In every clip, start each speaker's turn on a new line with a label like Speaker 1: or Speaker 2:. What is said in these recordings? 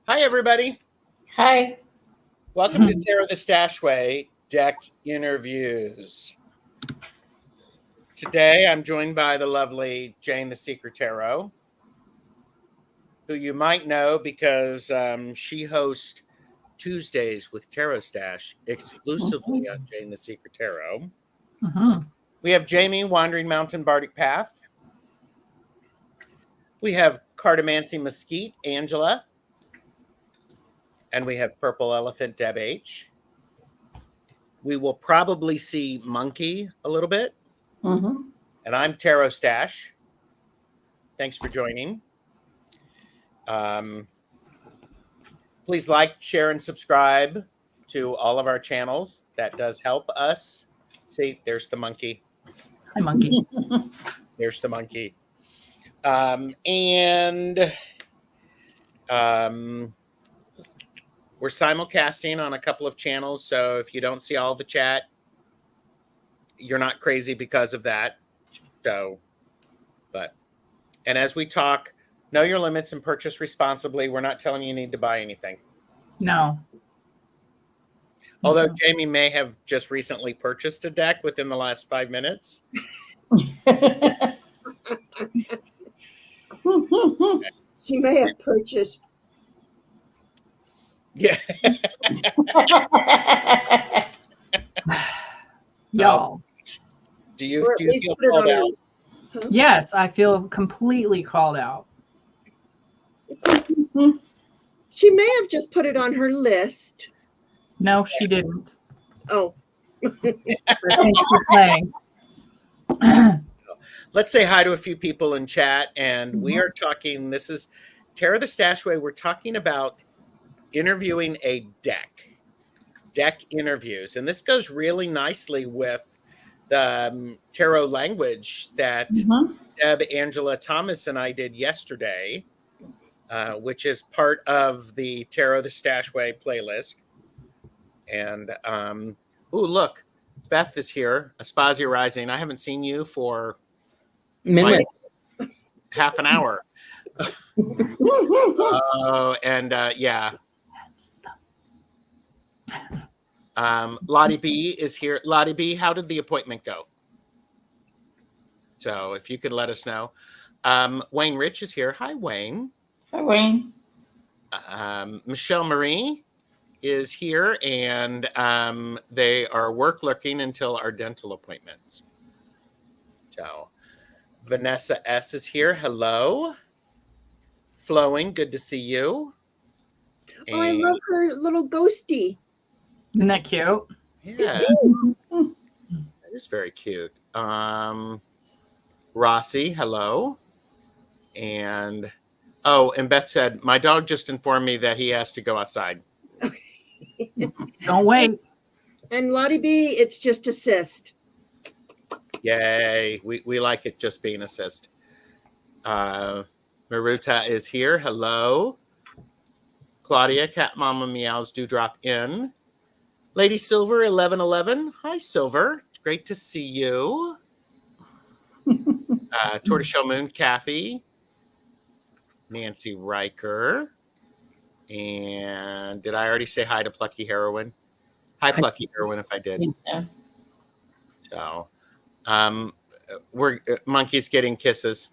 Speaker 1: Hi, everybody.
Speaker 2: Hi.
Speaker 1: Welcome to Tarot the Stashway Deck Interviews. Today, I'm joined by the lovely Jane the Secret Tarot, who you might know because she hosts Tuesdays with Tarot Stash exclusively on Jane the Secret Tarot. We have Jaime, Wandering Mountain Bardic Path. We have Cartomancy Mesquite, Angela. And we have Purple Elephant, Deb H. We will probably see Monkey a little bit. And I'm Tarot Stash. Thanks for joining. Please like, share, and subscribe to all of our channels. That does help us. See, there's the monkey.
Speaker 3: Hi, monkey.
Speaker 1: There's the monkey. We're simulcasting on a couple of channels, so if you don't see all the chat, you're not crazy because of that. And as we talk, know your limits and purchase responsibly. We're not telling you need to buy anything.
Speaker 3: No.
Speaker 1: Although Jaime may have just recently purchased a deck within the last 5 minutes.
Speaker 2: She may have purchased.
Speaker 1: Yeah.
Speaker 3: Y'all.
Speaker 1: Do you feel called out?
Speaker 2: Huh?
Speaker 3: Yes, I feel completely called out.
Speaker 2: She may have just put it on her list.
Speaker 3: No, she didn't.
Speaker 2: Oh.
Speaker 3: Thanks for playing.
Speaker 1: Let's say hi to a few people in chat. And we are talking, this is Tarot the Stashway. We're talking about interviewing a deck interviews. And this goes really nicely with the tarot language that Deb, Angela, Thomas, and I did yesterday, which is part of the Tarot the Stashway playlist. And, look, Beth is here, Aspasia Rising. I haven't seen you for
Speaker 2: Minute.
Speaker 1: like half an hour. Yeah. Lottie B is here. Lottie B, how did the appointment go? So if you could let us know. Wayne Rich is here. Hi, Wayne.
Speaker 2: Hi, Wayne.
Speaker 1: Michelle Marie is here, and they are work looking until our dental appointments. So Vanessa S is here. Hello. Flowing, good to see you.
Speaker 2: Oh, I love her little ghosty.
Speaker 3: Isn't that cute?
Speaker 1: Yeah, that is very cute. Rossi, hello. And Beth said, my dog just informed me that he has to go outside.
Speaker 3: Don't wait.
Speaker 2: And Lottie B, it's just assist.
Speaker 1: Yay. We like it just being assist. Maruta is here. Hello. Claudia, Cat Mama Meows do drop in. Lady Silver 1111. Hi, Silver. It's great to see you. Tortoiseshell Moon, Kathy. Nancy Riker. And did I already say hi to Plucky Heroine? Hi, Plucky Heroine, if I did. So, we're monkeys getting kisses.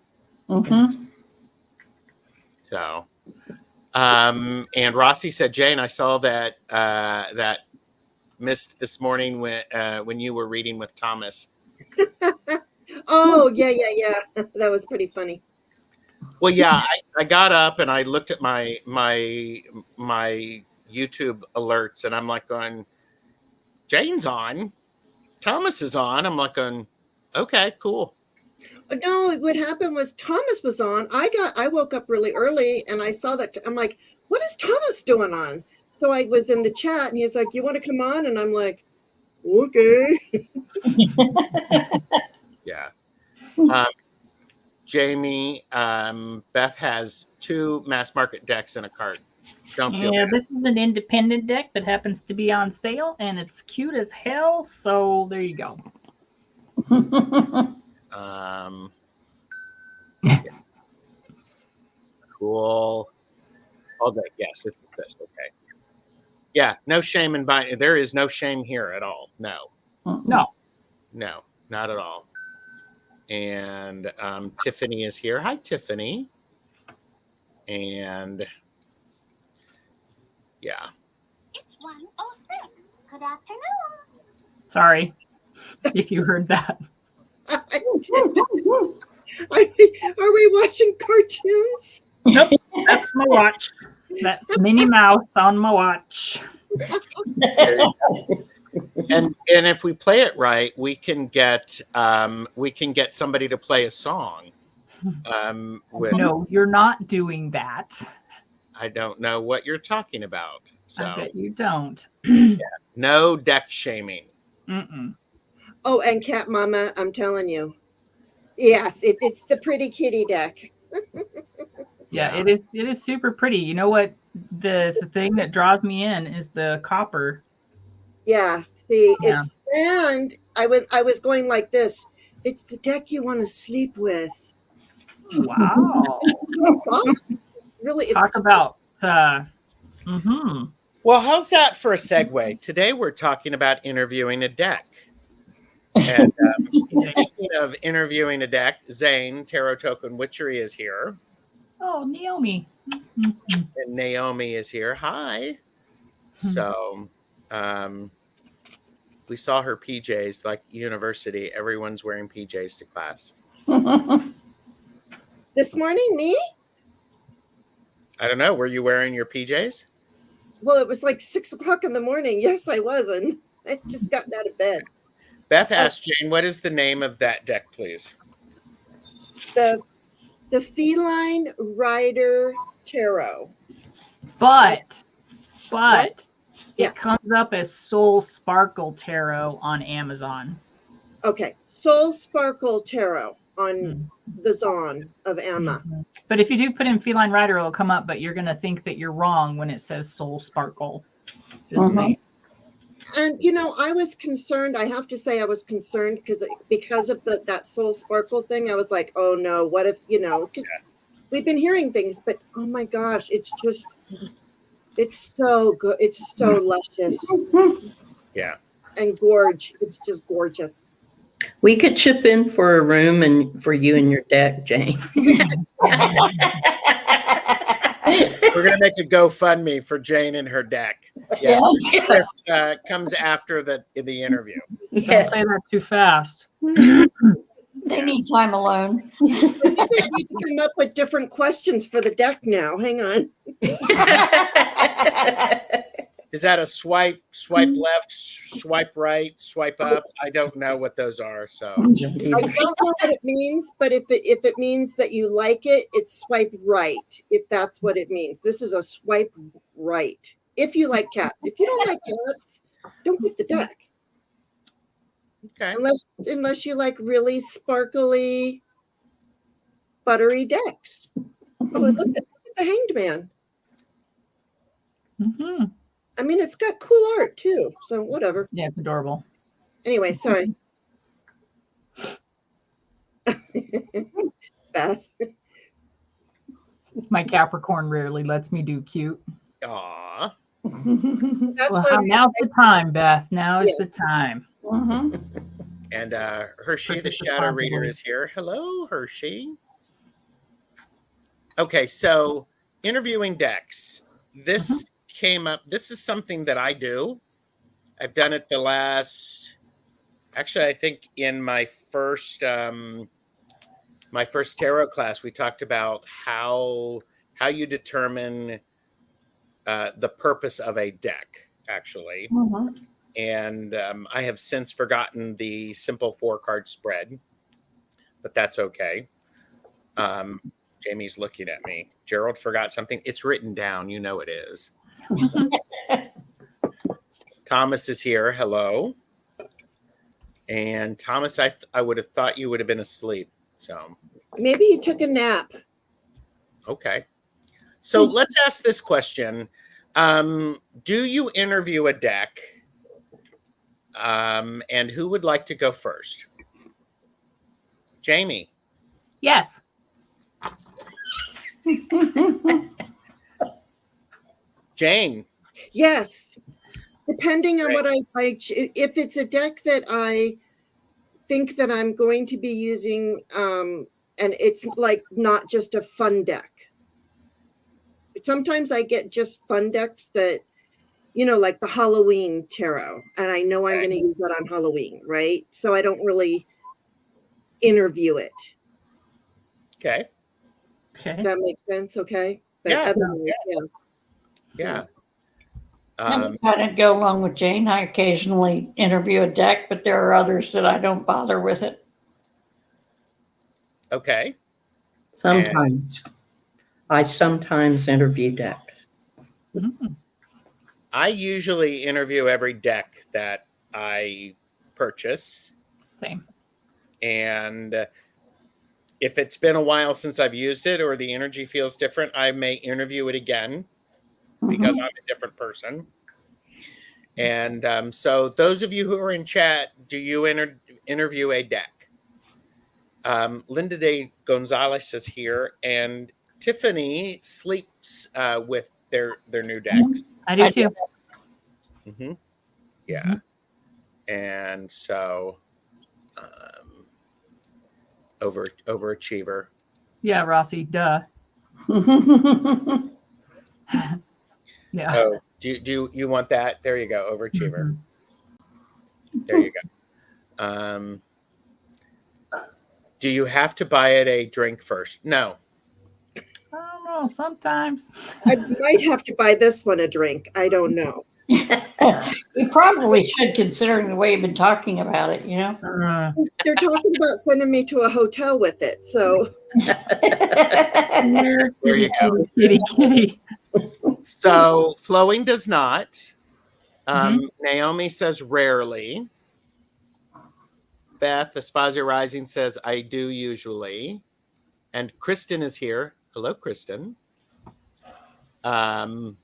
Speaker 1: So, and Rossi said, Jane, I saw that that missed this morning when you were reading with Thomas.
Speaker 2: Oh, yeah. That was pretty funny.
Speaker 1: Well, yeah, I got up and I looked at my YouTube alerts, and I'm like going, Jane's on, Thomas is on. I'm like going, okay, cool.
Speaker 2: No, what happened was Thomas was on. I woke up really early and I saw that. I'm like, what is Thomas doing on? So I was in the chat and he's like, you want to come on? And I'm like, okay.
Speaker 1: Yeah. Jamie, Beth has 2 mass market decks in a cart. Don't feel bad.
Speaker 3: This is an independent deck that happens to be on sale, and it's cute as hell. So there you go.
Speaker 1: Yeah. Cool. All day. Yes, it's assist. Okay. Yeah, no shame in buying. There is no shame here at all. No,
Speaker 3: No.
Speaker 1: no, not at all. And Tiffany is here. Hi, Tiffany. And yeah.
Speaker 4: It's 1:06. Good afternoon.
Speaker 3: Sorry if you heard that.
Speaker 2: Are we watching cartoons?
Speaker 3: Nope, that's my watch. That's Minnie Mouse on my watch.
Speaker 1: And if we play it right, we can get somebody to play a song. With
Speaker 3: No, you're not doing that.
Speaker 1: I don't know what you're talking about. So
Speaker 3: I bet you don't.
Speaker 1: no deck shaming.
Speaker 3: Mm-mm.
Speaker 2: Oh, and Cat Mama, I'm telling you. Yes, it's the pretty kitty deck.
Speaker 3: Yeah, it is. It is super pretty. You know what? The thing that draws me in is the copper.
Speaker 2: Yeah, see,
Speaker 3: Yeah.
Speaker 2: it's and I was going like this. It's the deck you want to sleep with.
Speaker 3: Wow.
Speaker 2: Really,
Speaker 3: Talk
Speaker 2: it's
Speaker 3: about.
Speaker 1: Well, how's that for a segue? Today we're talking about interviewing a deck. And speaking of interviewing a deck, Zane, Tarot Token Witchery is here.
Speaker 3: Oh, Naomi.
Speaker 1: And Naomi is here. Hi. So we saw her PJs, like university. Everyone's wearing PJs to class.
Speaker 2: this morning. Me?
Speaker 1: I don't know. Were you wearing your PJs?
Speaker 2: Well, it was like 6 o'clock in the morning. Yes, I was, and I just gotten out of bed.
Speaker 1: Beth asked Jane, what is the name of that deck, please?
Speaker 2: The Feline Rider Tarot.
Speaker 3: But
Speaker 2: What? Yeah.
Speaker 3: it comes up as Soul Sparkle Tarot on Amazon.
Speaker 2: Okay, Soul Sparkle Tarot on the Zon of Emma.
Speaker 3: But if you do put in Feline Rider, it'll come up, but you're going to think that you're wrong when it says Soul Sparkle. Just saying.
Speaker 2: And you know, I was concerned. I have to say, I was concerned because of that Soul Sparkle thing. I was like, oh no, what if Because we've been hearing things, but oh my gosh, it's so good. It's so luscious.
Speaker 1: Yeah.
Speaker 2: And it's just gorgeous.
Speaker 5: We could chip in for a room and for you and your deck, Jane.
Speaker 1: We're going to make a GoFundMe for Jane and her deck. Yes. Comes after the interview.
Speaker 3: Don't say that too fast.
Speaker 6: They need time alone.
Speaker 2: We need to come up with different questions for the deck now. Hang on.
Speaker 1: Is that a swipe left, swipe right, swipe up? I don't know what those are. So
Speaker 2: I don't know what it means, but if it means that you like it, it's swipe right. If that's what it means, this is a swipe right. If you like cats, if you don't like cats, don't get the deck.
Speaker 1: okay.
Speaker 2: Unless you like really sparkly, buttery decks. Oh, look at the Hanged Man.
Speaker 3: Mm-hmm.
Speaker 2: I mean, it's got cool art too. So whatever.
Speaker 3: Yeah, it's adorable.
Speaker 2: Anyway, sorry. Beth.
Speaker 3: My Capricorn rarely lets me do cute.
Speaker 1: Aw.
Speaker 2: That's
Speaker 3: Well,
Speaker 2: why
Speaker 3: now's the time, Beth. Now is the time.
Speaker 1: And Hershey, the shadow reader, is here. Hello, Hershey. Okay, so interviewing decks. This came up. This is something that I do. I've done it the last. Actually, I think in my first tarot class, we talked about how you determine the purpose of a deck. Actually, and I have since forgotten the simple 4-card spread, but that's okay. Jamie's looking at me. Gerald forgot something. It's written down. You know it is. Thomas is here. Hello. And Thomas, I would have thought you would have been asleep. So
Speaker 2: maybe you took a nap.
Speaker 1: okay. So let's ask this question. Do you interview a deck? And who would like to go first? Jamie.
Speaker 3: Yes.
Speaker 1: Jane.
Speaker 2: Yes. Depending on
Speaker 1: Great.
Speaker 2: what if it's a deck that I think that I'm going to be using, and it's like not just a fun deck. Sometimes I get just fun decks that, like the Halloween tarot, and I know I'm going to use that on Halloween, right? So I don't really interview it.
Speaker 1: Okay.
Speaker 3: Okay.
Speaker 2: Does that make sense? Okay. But
Speaker 1: Yeah.
Speaker 2: otherwise,
Speaker 1: Yeah.
Speaker 6: Let me kind of go along with Jane. I occasionally interview a deck, but there are others that I don't bother with it.
Speaker 1: Okay.
Speaker 5: Sometimes. I sometimes interview decks.
Speaker 3: Mhm.
Speaker 1: I usually interview every deck that I purchase.
Speaker 3: Same.
Speaker 1: And if it's been a while since I've used it or the energy feels different, I may interview it again because I'm a different person. And so those of you who are in chat, do you interview a deck? Linda de Gonzalez is here, and Tiffany sleeps with their new decks.
Speaker 3: I do too.
Speaker 1: Mm-hmm. Yeah. And so overachiever.
Speaker 3: Yeah, Rossi, duh. Yeah.
Speaker 1: Oh, do you want that? There you go, overachiever.
Speaker 3: Mhm.
Speaker 1: There you go. Do you have to buy it a drink first? No.
Speaker 3: I don't know. Sometimes.
Speaker 2: I might have to buy this one a drink. I don't know.
Speaker 6: You probably should, considering the way you've been talking about it,
Speaker 2: They're talking about sending me to a hotel with it. So
Speaker 1: There you go.
Speaker 3: Kitty.
Speaker 1: So flowing does not. Naomi says rarely. Beth, Aspasia Rising says I do usually. And Kristen is here. Hello, Kristen. And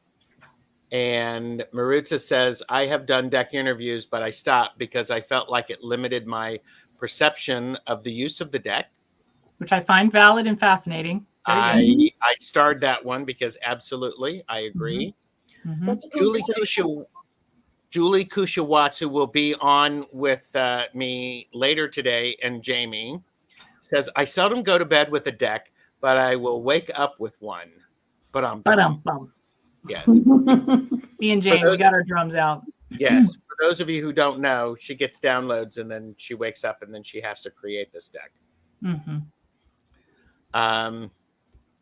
Speaker 1: Maruta says, I have done deck interviews, but I stopped because I felt like it limited my perception of the use of the deck.
Speaker 3: Which I find valid and fascinating.
Speaker 1: I starred that one because absolutely, I agree. Julie Kushawatsu will be on with me later today, and Jaime says, I seldom go to bed with a deck, but I will wake up with one. Yes.
Speaker 3: Me and Jane, we got our drums out.
Speaker 1: Yes. For those of you who don't know, she gets downloads and then she wakes up and then she has to create this deck.
Speaker 3: Mm-hmm.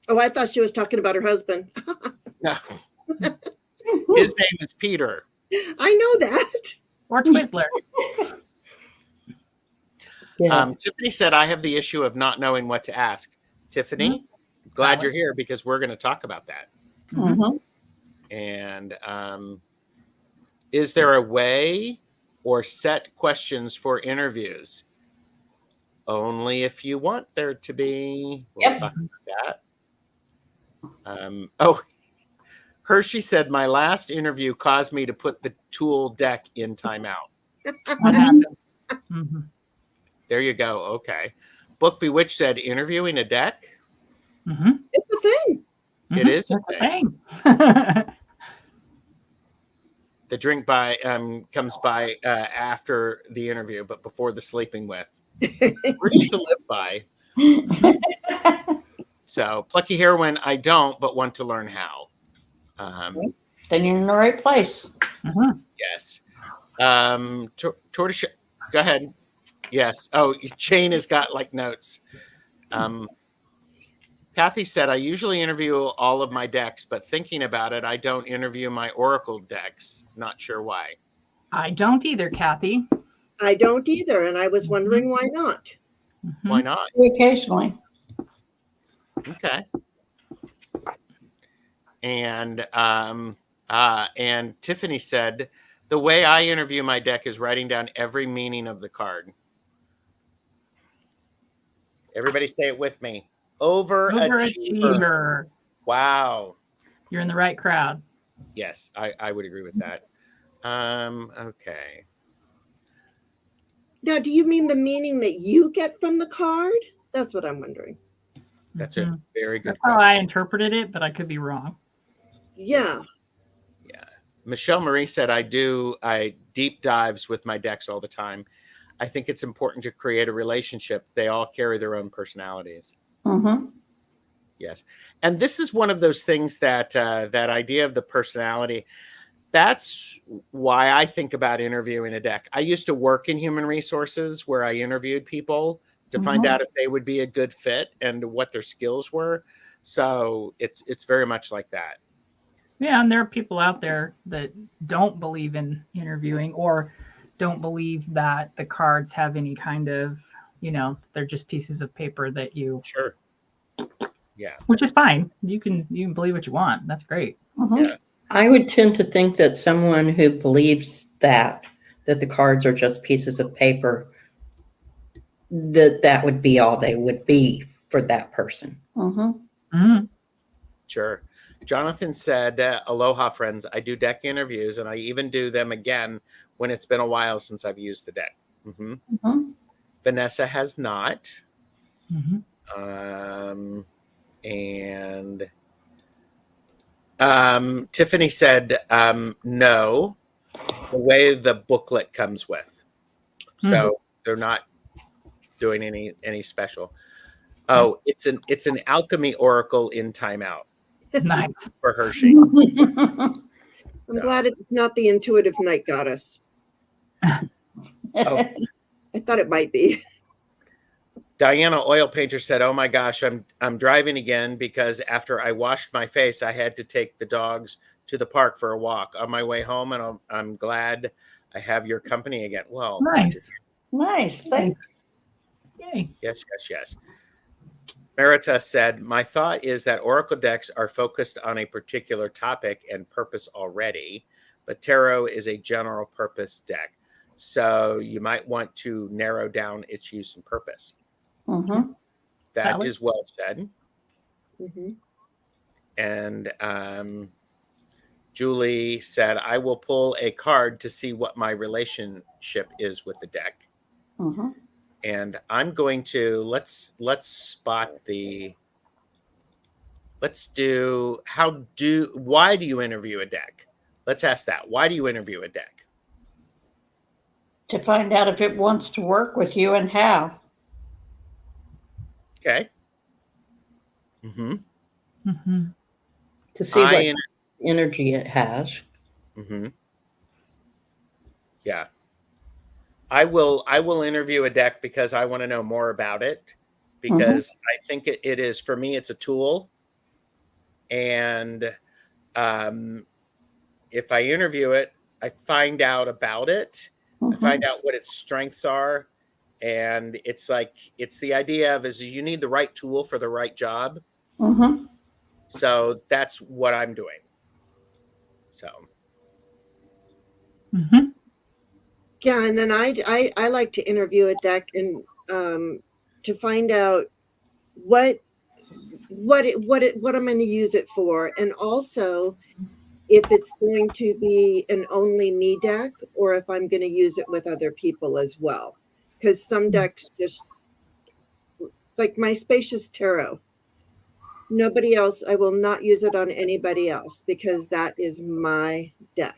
Speaker 2: Oh, I thought she was talking about her husband.
Speaker 1: No. His name is Peter.
Speaker 2: I know that.
Speaker 3: Or Twizzler.
Speaker 1: Tiffany said, I have the issue of not knowing what to ask. Tiffany, glad you're here because we're going to talk about that. And is there a way or set questions for interviews? Only if you want there to be. We'll talk about that. Hershey said, my last interview caused me to put the tool deck in timeout.
Speaker 3: What happens?
Speaker 1: There you go. Okay. Book Bewitched said, interviewing a deck?
Speaker 2: It's a thing.
Speaker 1: It is a thing. The drink comes by after the interview, but before the sleeping with. Words to live by. So, Plucky Heroine, I don't, but want to learn how.
Speaker 6: Then you're in the right place.
Speaker 1: Yes. Tortoise, go ahead. Yes. Oh, Jane has got like notes. Kathy said, I usually interview all of my decks, but thinking about it, I don't interview my Oracle decks. Not sure why.
Speaker 3: I don't either, Kathy.
Speaker 2: I don't either. And I was wondering why not.
Speaker 1: Why not?
Speaker 6: Occasionally.
Speaker 1: Okay. And Tiffany said, the way I interview my deck is writing down every meaning of the card. Everybody say it with me. Overachiever. Wow.
Speaker 3: You're in the right crowd.
Speaker 1: Yes, I would agree with that. Okay.
Speaker 2: Now, do you mean the meaning that you get from the card? That's what I'm wondering.
Speaker 1: That's a very good
Speaker 3: That's how
Speaker 1: question.
Speaker 3: I interpreted it, but I could be wrong.
Speaker 2: Yeah.
Speaker 1: Michelle Marie said, I deep dives with my decks all the time. I think it's important to create a relationship. They all carry their own personalities.
Speaker 6: Mm-hmm.
Speaker 1: Yes. And this is one of those things that that idea of the personality, that's why I think about interviewing a deck. I used to work in human resources where I interviewed people to find
Speaker 6: Mhm.
Speaker 1: out if they would be a good fit and what their skills were. So it's very much like that.
Speaker 3: Yeah, and there are people out there that don't believe in interviewing or don't believe that the cards have any kind of, they're just pieces of paper that you,
Speaker 1: Sure. Yeah.
Speaker 3: which is fine. You can believe what you want. That's great.
Speaker 6: Mhm.
Speaker 1: Yeah.
Speaker 5: I would tend to think that someone who believes that the cards are just pieces of paper, that would be all they would be for that person.
Speaker 6: Mhm.
Speaker 3: Mhm.
Speaker 1: Sure. Jonathan said, aloha, friends. I do deck interviews and I even do them again when it's been a while since I've used the deck. Hmm.
Speaker 6: Mhm.
Speaker 1: Vanessa has not.
Speaker 3: Mhm.
Speaker 1: And Tiffany said, no, the way the booklet comes with. So they're not doing any special. Oh, it's an alchemy oracle in timeout
Speaker 3: Nice.
Speaker 1: for Hershey.
Speaker 2: I'm glad it's not the intuitive night goddess.
Speaker 1: Oh,
Speaker 2: I thought it might be.
Speaker 1: Diana Oil Painter said, "Oh my gosh, I'm driving again because after I washed my face, I had to take the dogs to the park for a walk on my way home, and I'm glad I have your company again." Well,
Speaker 3: Nice.
Speaker 6: Nice. Thank
Speaker 3: Yay.
Speaker 1: yes, yes, yes. Marita said, "My thought is that Oracle decks are focused on a particular topic and purpose already, but Tarot is a general purpose deck, so you might want to narrow down its use and purpose."
Speaker 6: Mhm.
Speaker 1: That
Speaker 3: Valid.
Speaker 1: is well said.
Speaker 2: Mhm.
Speaker 1: And Julie said, "I will pull a card to see what my relationship is with the deck."
Speaker 6: Mhm.
Speaker 1: And I'm going to let's spot why do you interview a deck? Let's ask that. Why do you interview a deck?
Speaker 6: To find out if it wants to work with you and how.
Speaker 1: Okay. Mm-hmm.
Speaker 3: Mm-hmm.
Speaker 5: To see what
Speaker 1: I
Speaker 5: energy it has.
Speaker 1: mm-hmm. Yeah. I will interview a deck because I want to know more about it, because I think it is, for me, it's a tool. And if I interview it, I find out about it. I find out what its strengths are. And it's the idea of is you need the right tool for the right job.
Speaker 6: Mhm.
Speaker 1: So that's what I'm doing. So
Speaker 3: Mm-hmm.
Speaker 2: Yeah, and then I like to interview a deck and to find out what what I'm going to use it for, and also if it's going to be an only me deck or if I'm going to use it with other people as well. Because some decks just like my Spacious Tarot. Nobody else, I will not use it on anybody else because that is my deck.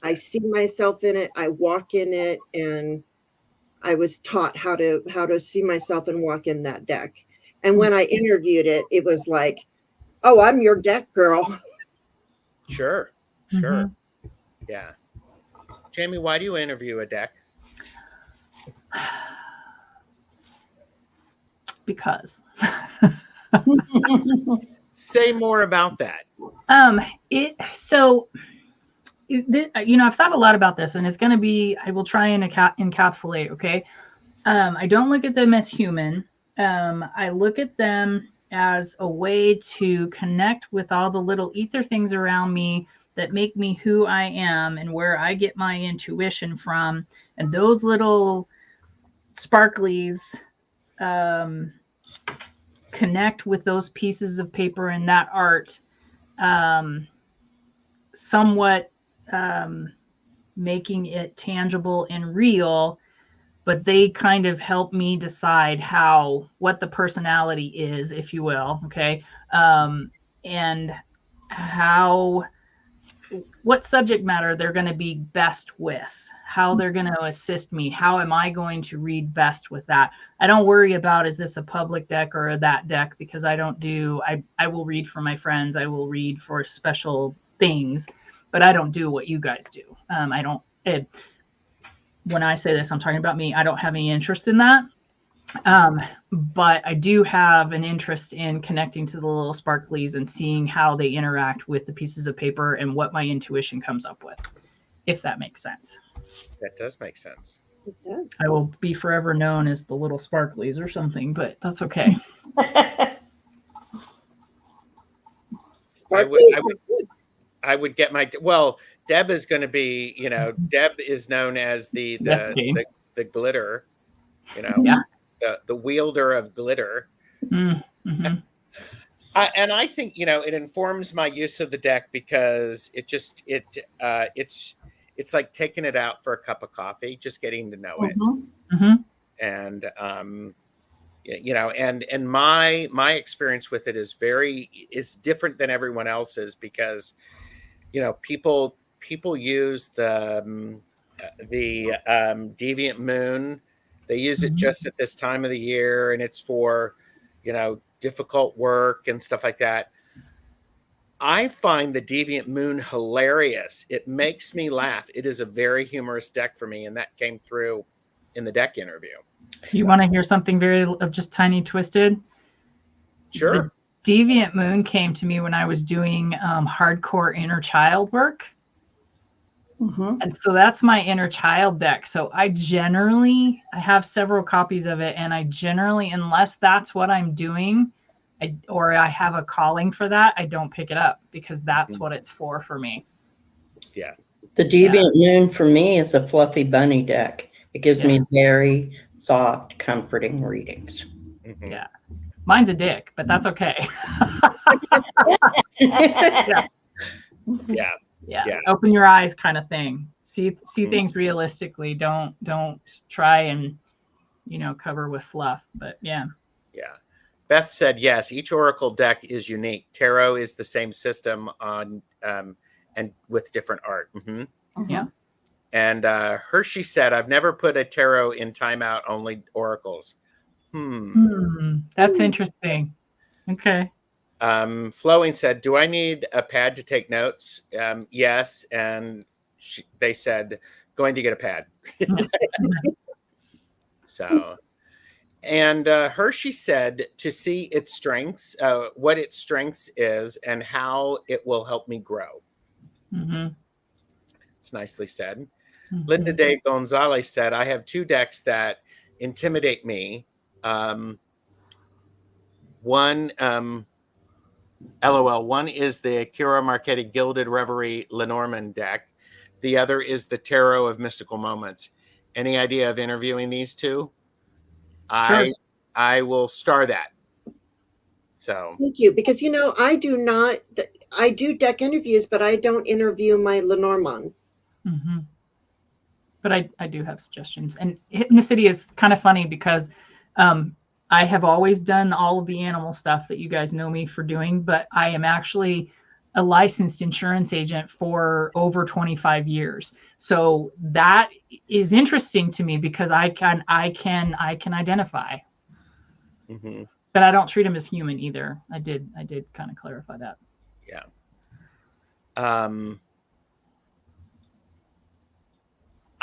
Speaker 2: I see myself in it, I walk in it, and I was taught how to see myself and walk in that deck. And when I interviewed it, it was like, "Oh, I'm your deck girl."
Speaker 1: sure. Yeah. Jamie, why do you interview a deck?
Speaker 3: Because.
Speaker 1: Say more about that.
Speaker 3: I've thought a lot about this, and it's going to be, I will try and encapsulate. Okay. I don't look at them as human. I look at them as a way to connect with all the little ether things around me that make me who I am and where I get my intuition from. And those little sparklies connect with those pieces of paper and that art, somewhat making it tangible and real, but they kind of help me decide what the personality is, if you will. Okay. And how what subject matter they're going to be best with, how they're going to assist me, how am I going to read best with that. I don't worry about, is this a public deck or that deck, because I don't do, I will read for my friends, I will read for special things, but I don't do what you guys do. I don't, when I say this, I'm talking about me. I don't have any interest in that. But I do have an interest in connecting to the little sparklies and seeing how they interact with the pieces of paper and what my intuition comes up with, if that makes sense.
Speaker 1: That does make sense.
Speaker 2: It does.
Speaker 3: I will be forever known as the little sparklies or something, but that's okay.
Speaker 1: I would get my, well, Deb is going to be, Deb is known as the glitter,
Speaker 3: Yeah.
Speaker 1: the wielder of glitter.
Speaker 3: Mm-hmm.
Speaker 1: And I think, it informs my use of the deck, because it's like taking it out for a cup of coffee, just getting to know it.
Speaker 3: Mm-hmm.
Speaker 1: And, and my experience with it is different than everyone else's, because, people use the Deviant Moon. They use it just at this time of the year, and it's for, difficult work and stuff like that. I find the Deviant Moon hilarious. It makes me laugh. It is a very humorous deck for me, and that came through in the deck interview.
Speaker 3: You want to hear something very just tiny twisted?
Speaker 1: Sure.
Speaker 3: The Deviant Moon came to me when I was doing hardcore inner child work.
Speaker 6: Mm-hmm.
Speaker 3: And so that's my inner child deck. So I have several copies of it, and I generally, unless that's what I'm doing, or I have a calling for that, I don't pick it up, because that's what it's for me.
Speaker 1: Yeah.
Speaker 5: The Deviant Moon for me is a fluffy bunny deck. It gives me very soft, comforting readings.
Speaker 1: Mm-hmm.
Speaker 3: Yeah. Mine's a dick, but that's okay. Yeah. Open your eyes kind of thing. See things realistically. Don't try and, cover with fluff, but yeah.
Speaker 1: Yeah. Beth said, yes, each Oracle deck is unique. Tarot is the same system on, and with different art. Mm-hmm.
Speaker 3: Yeah.
Speaker 1: And Hershey said, I've never put a tarot in timeout, only oracles.
Speaker 3: That's interesting. Okay.
Speaker 1: Flowing said, do I need a pad to take notes? Yes. And they said, going to get a pad. So, and Hershey said, to see its strengths, what its strengths is, and how it will help me grow.
Speaker 3: Mm-hmm.
Speaker 1: It's nicely said.
Speaker 3: Mm-hmm.
Speaker 1: Linda de Gonzalez said, I have two decks that intimidate me. One, LOL, one is the Kira Marchetti Gilded Reverie Lenormand deck. The other is the Tarot of Mystical Moments. Any idea of interviewing these two?
Speaker 3: Sure.
Speaker 1: I will star that. So
Speaker 2: Thank you, because I do deck interviews, but I don't interview my Lenormand.
Speaker 3: Mm-hmm. But I do have suggestions. And Hypnicity is kind of funny, because I have always done all of the animal stuff that you guys know me for doing, but I am actually a licensed insurance agent for over 25 years. So that is interesting to me, because I can identify.
Speaker 1: Mm-hmm.
Speaker 3: But I don't treat them as human either. I did kind of clarify that.
Speaker 1: Yeah.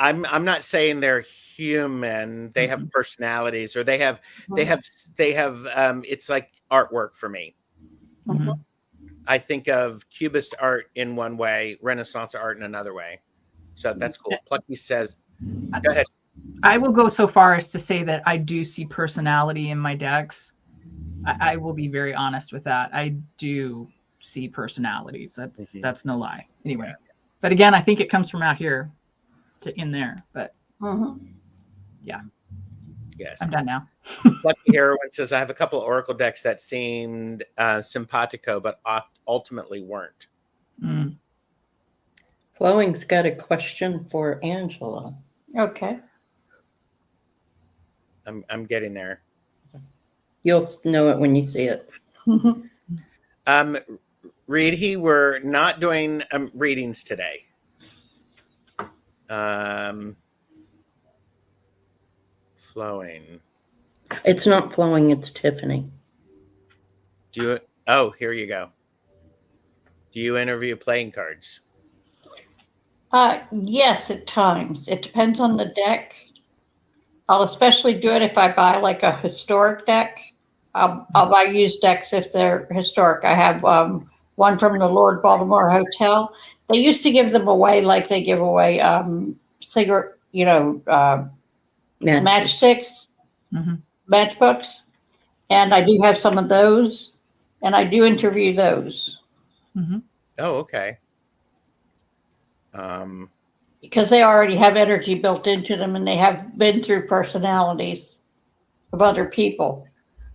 Speaker 1: I'm not saying they're human. They have personalities, or they have it's like artwork for me.
Speaker 3: Mm-hmm.
Speaker 1: I think of Cubist art in one way, Renaissance art in another way. So that's cool. Plucky says, go ahead.
Speaker 3: I will go so far as to say that I do see personality in my decks. I will be very honest with that. I do see personalities. That's no lie. Anyway, but again, I think it comes from out here to in there. But yeah,
Speaker 1: yes,
Speaker 3: I'm done now.
Speaker 1: Lucky Heroine says, I have a couple of Oracle decks that seemed simpatico, but ultimately weren't.
Speaker 3: Mm.
Speaker 5: Flowing's got a question for Angela.
Speaker 6: Okay.
Speaker 1: I'm getting there.
Speaker 5: You'll know it when you see it.
Speaker 1: Reed, we're not doing readings today. Flowing.
Speaker 5: It's not flowing, it's Tiffany.
Speaker 1: Do you? Oh, here you go. Do you interview playing cards?
Speaker 6: Yes, at times. It depends on the deck. I'll especially do it if I buy like a historic deck. I'll buy used decks if they're historic. I have one from the Lord Baltimore Hotel. They used to give them away like they give away cigarette, matchsticks, matchbooks, and I do have some of those, and I do interview those.
Speaker 1: Oh, okay.
Speaker 6: Because they already have energy built into them, and they have been through personalities of other people.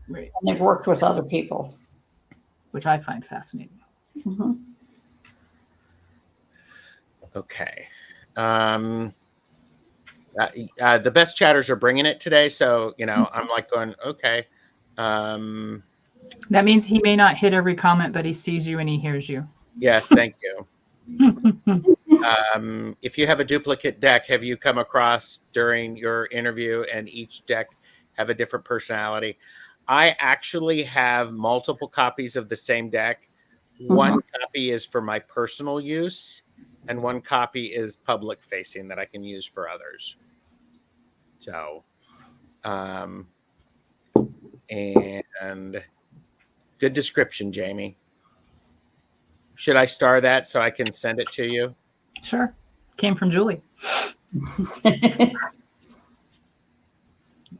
Speaker 3: Right.
Speaker 6: And they've worked with other people.
Speaker 3: Which I find fascinating.
Speaker 1: Okay. The best chatters are bringing it today. So, I'm like going, okay.
Speaker 3: That means he may not hit every comment, but he sees you and he hears you.
Speaker 1: Yes, thank you. If you have a duplicate deck, have you come across during your interview and each deck have a different personality? I actually have multiple copies of the same deck. One copy is for my personal use, and one copy is public facing that I can use for others. So, and good description, Jamie. Should I star that so I can send it to you?
Speaker 3: Sure. Came from Julie.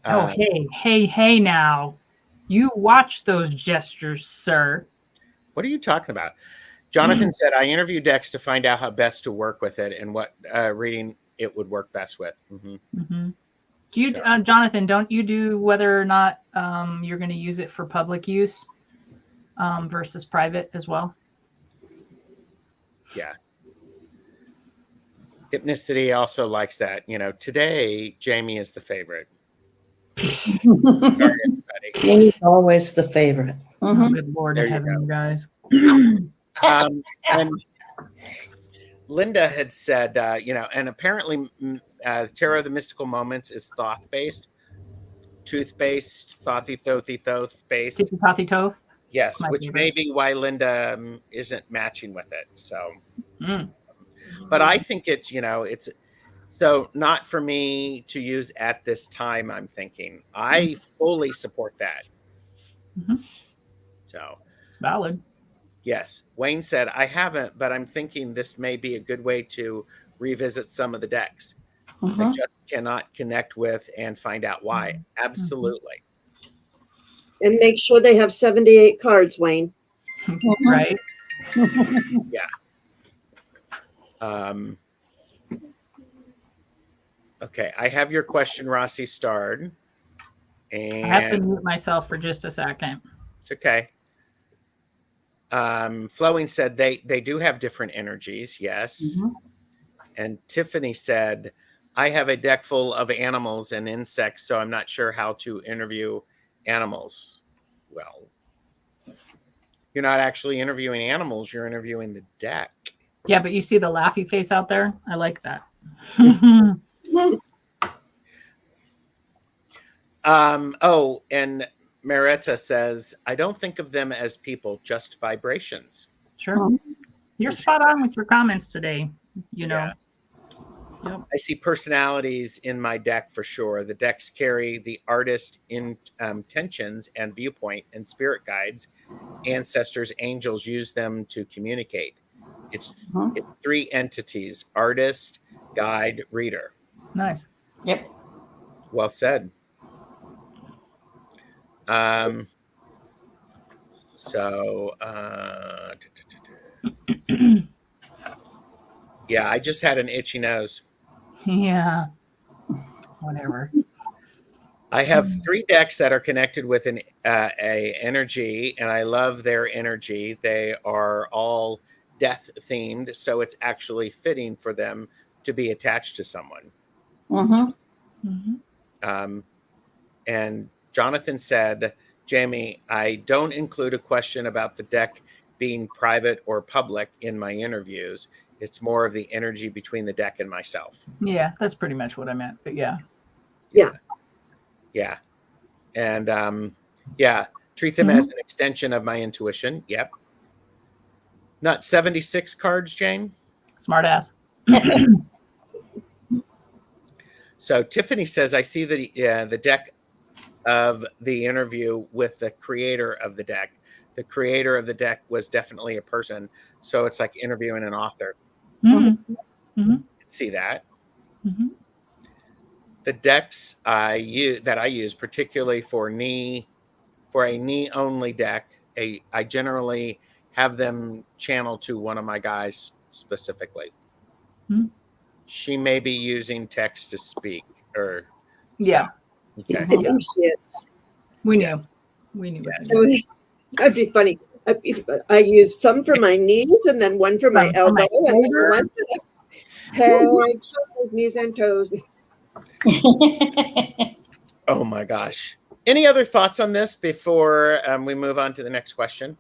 Speaker 3: Hey now. You watch those gestures, sir.
Speaker 1: What are you talking about? Jonathan said, I interview decks to find out how best to work with it and what reading it would work best with.
Speaker 3: Do you, Jonathan, don't you do whether or not you're going to use it for public use versus private as well?
Speaker 1: Yeah. Hypnicity also likes that. Today, Jamie is the favorite. Sorry, everybody.
Speaker 5: He's always the favorite.
Speaker 3: Oh, good Lord
Speaker 1: There
Speaker 3: in
Speaker 1: you
Speaker 3: heaven,
Speaker 1: go.
Speaker 3: guys.
Speaker 1: And Linda had said, and apparently Tarot of the Mystical Moments is thoth-based, tooth-based, thothy-thothy-thoth-based.
Speaker 3: Tothy Toth?
Speaker 1: Yes,
Speaker 3: My
Speaker 1: which
Speaker 3: favorite.
Speaker 1: may be why Linda isn't matching with it. So, but I think it's, it's so not for me to use at this time, I'm thinking. I fully support that. So
Speaker 3: it's valid.
Speaker 1: Yes. Wayne said, I haven't, but I'm thinking this may be a good way to revisit some of the decks. I just cannot connect with and find out why. Absolutely.
Speaker 2: And make sure they have 78 cards, Wayne.
Speaker 3: Right.
Speaker 1: Yeah. Okay. I have your question, Rossi, starred. And
Speaker 3: I have to mute myself for just a second.
Speaker 1: It's okay. Flowing said they do have different energies. Yes. And Tiffany said, I have a deck full of animals and insects, so I'm not sure how to interview animals. Well, you're not actually interviewing animals. You're interviewing the deck.
Speaker 3: Yeah, but you see the laughy face out there? I like that.
Speaker 1: And Marietta says, I don't think of them as people, just vibrations.
Speaker 3: Sure. You're spot on with your comments today.
Speaker 1: Yeah. Yep. I see personalities in my deck for sure. The decks carry the artist intentions and viewpoint, and spirit guides, ancestors, angels use them to communicate. It's three entities: artist, guide, reader.
Speaker 3: Nice.
Speaker 6: Yep.
Speaker 1: Well said. Yeah, I just had an itchy nose.
Speaker 3: Yeah. Whatever.
Speaker 1: I have 3 decks that are connected with a energy, and I love their energy. They are all death themed, so it's actually fitting for them to be attached to someone. And Jonathan said, Jamie, I don't include a question about the deck being private or public in my interviews. It's more of the energy between the deck and myself.
Speaker 3: Yeah, that's pretty much what I meant. But yeah.
Speaker 1: Yeah. And treat them as an extension of my intuition. Yep. Not 76 cards, Jane.
Speaker 3: Smart ass.
Speaker 1: So Tiffany says, I see the deck of the interview with the creator of the deck. The creator of the deck was definitely a person. So it's like interviewing an author. See that. The decks I use, particularly for a knee only deck, I generally have them channel to one of my guys specifically. She may be using text to speak, or
Speaker 3: yeah.
Speaker 1: So. Okay.
Speaker 2: I know she is.
Speaker 3: We knew.
Speaker 1: Yes.
Speaker 3: We knew.
Speaker 1: Yes.
Speaker 2: That'd be funny. I use some for my knees and then one for my
Speaker 3: Some for my
Speaker 2: elbow and then
Speaker 3: shoulder.
Speaker 2: one for the head, shoulders, knees, and toes.
Speaker 1: Oh my gosh. Any other thoughts on this before we move on to the next question?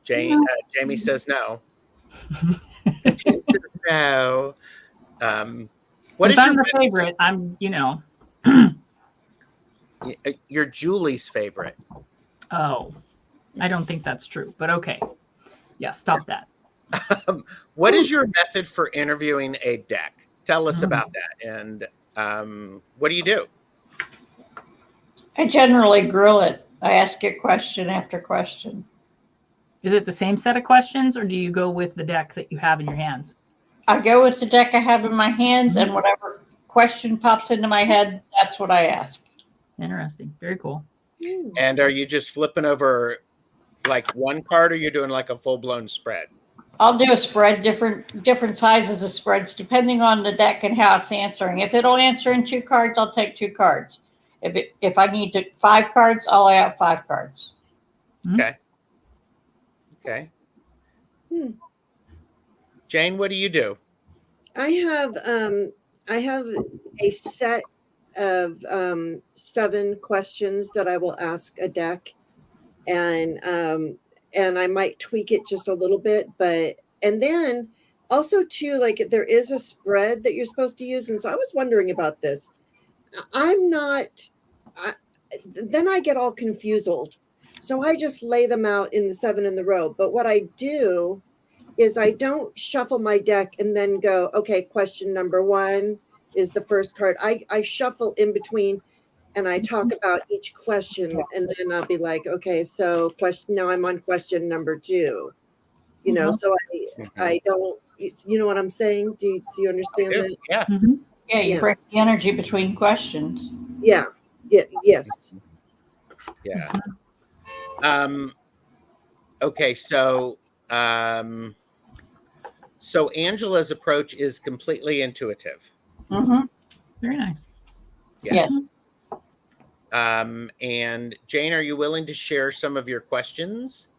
Speaker 1: Jamie says no. She says no. What
Speaker 3: Since
Speaker 1: is
Speaker 3: I'm the favorite, I'm,
Speaker 1: your Julie's favorite?
Speaker 3: Oh, I don't think that's true, but okay. Yeah, stop that.
Speaker 1: What is your method for interviewing a deck? Tell us about that. And what do you do?
Speaker 6: I generally grill it. I ask it question after question.
Speaker 3: Is it the same set of questions, or do you go with the deck that you have in your hands?
Speaker 6: I go with the deck I have in my hands, and whatever question pops into my head, that's what I ask.
Speaker 3: Interesting. Very cool.
Speaker 1: And are you just flipping over like one card, or you're doing like a full-blown spread?
Speaker 6: I'll do a spread, different sizes of spreads, depending on the deck and how it's answering. If it'll answer in 2 cards, I'll take 2 cards. If I need 5 cards, I'll lay out 5 cards.
Speaker 1: Okay. Jane, what do you do?
Speaker 2: I have a set of 7 questions that I will ask a deck, and I might tweak it just a little bit, and then also too, like there is a spread that you're supposed to use, and so I was wondering about this. Then I get all confused, so I just lay them out in the 7 in the row. But what I do is I don't shuffle my deck and then go, okay, question number 1 is the first card. I shuffle in between and I talk about each question, and then I'll be like, okay, so now I'm on question number 2. So I don't, you know what I'm saying? Do you understand that?
Speaker 1: Yeah.
Speaker 6: Yeah, you break the energy between questions.
Speaker 2: Yeah. Yes.
Speaker 1: Yeah. Okay, so Angela's approach is completely intuitive.
Speaker 3: Very nice.
Speaker 6: Yes.
Speaker 1: And Jane, are you willing to share some of your questions?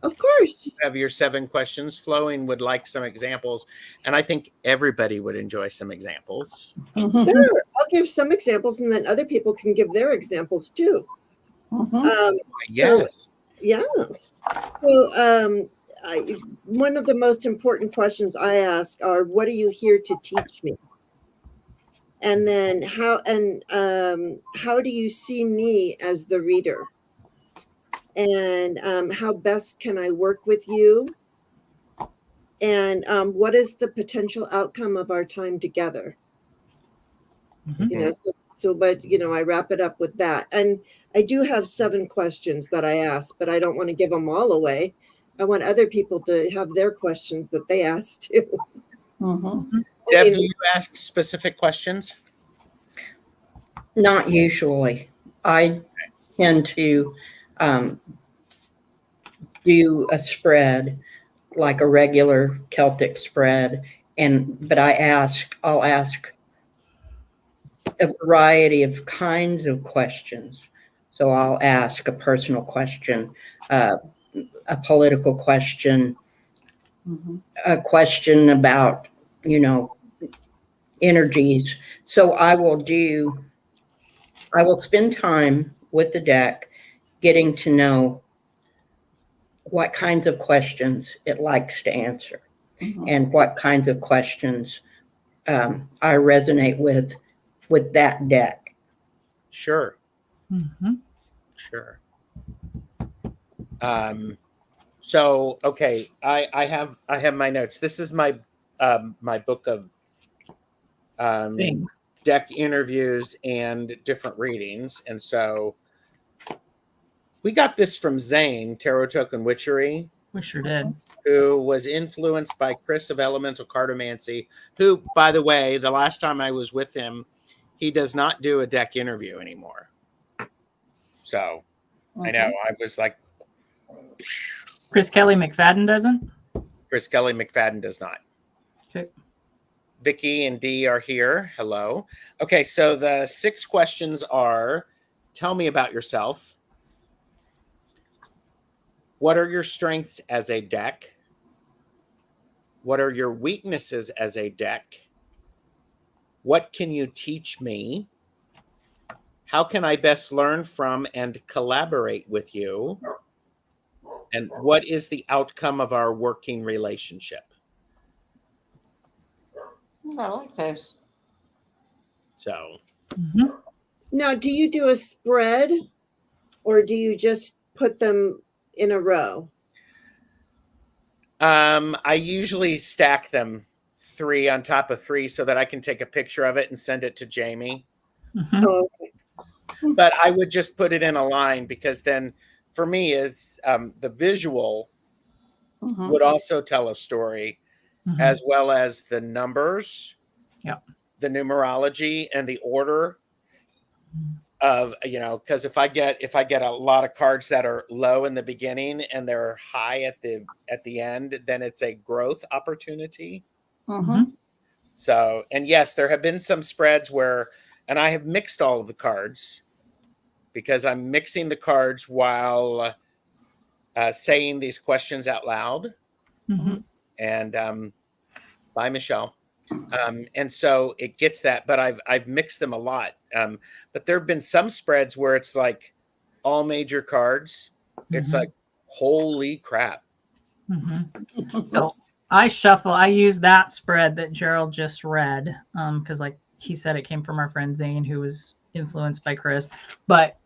Speaker 2: Of course.
Speaker 1: You have your 7 questions. Flowing would like some examples, and I think everybody would enjoy some examples.
Speaker 2: Sure. I'll give some examples, and then other people can give their examples too.
Speaker 1: Yes.
Speaker 2: So, one of the most important questions I ask are, what are you here to teach me? And then how do you see me as the reader? And how best can I work with you? And what is the potential outcome of our time together? But I wrap it up with that. And I do have 7 questions that I ask, but I don't want to give them all away. I want other people to have their questions that they ask too.
Speaker 1: Deb, do you ask specific questions?
Speaker 5: Not usually. I tend to do a spread, like a regular Celtic spread, but I'll ask a variety of kinds of questions. So I'll ask a personal question, a political question, a question about, energies. So I will spend time with the deck getting to know what kinds of questions it likes to answer,
Speaker 6: Mhm.
Speaker 5: and what kinds of questions I resonate with that deck.
Speaker 1: Sure.
Speaker 3: Mm-hmm.
Speaker 1: Sure. So okay, I have my notes. This is my my book of
Speaker 3: Things.
Speaker 1: deck interviews and different readings, and so we got this from Zane, Tarot Token Witchery,
Speaker 3: We sure did.
Speaker 1: who was influenced by Chris of Elemental Cartomancy, who, by the way, the last time I was with him, he does not do a deck interview anymore. So I know, I was like,
Speaker 3: Chris Kelly McFadden doesn't.
Speaker 1: Chris Kelly McFadden does not.
Speaker 3: Okay.
Speaker 1: Vicky and Dee are here. Hello. Okay, so the 6 questions are: tell me about yourself. What are your strengths as a deck? What are your weaknesses as a deck? What can you teach me? How can I best learn from and collaborate with you? And what is the outcome of our working relationship?
Speaker 6: I like those.
Speaker 1: So,
Speaker 3: Mm-hmm.
Speaker 2: Now, do you do a spread or do you just put them in a row?
Speaker 1: I usually stack them 3 on top of 3 so that I can take a picture of it and send it to Jaime.
Speaker 3: Mm-hmm.
Speaker 2: Oh, okay.
Speaker 1: But I would just put it in a line, because then for me is the visual
Speaker 6: Mhm.
Speaker 1: would also tell a story,
Speaker 3: Mm-hmm.
Speaker 1: as well as the numbers,
Speaker 3: Yeah.
Speaker 1: the numerology, and the order of, because if I get a lot of cards that are low in the beginning and they're high at the end, then it's a growth opportunity.
Speaker 6: Mhm.
Speaker 1: So, and yes, there have been some spreads where, and I have mixed all of the cards, because I'm mixing the cards while saying these questions out loud.
Speaker 3: Mm-hmm.
Speaker 1: And bye, Michelle. And so it gets that, but I've mixed them a lot. But there have been some spreads where it's like all major cards. It's
Speaker 3: Mhm.
Speaker 1: like, holy crap.
Speaker 3: Mm-hmm. So I use that spread that Gerald just read, because like he said, it came from our friend Zane, who was influenced by Chris. But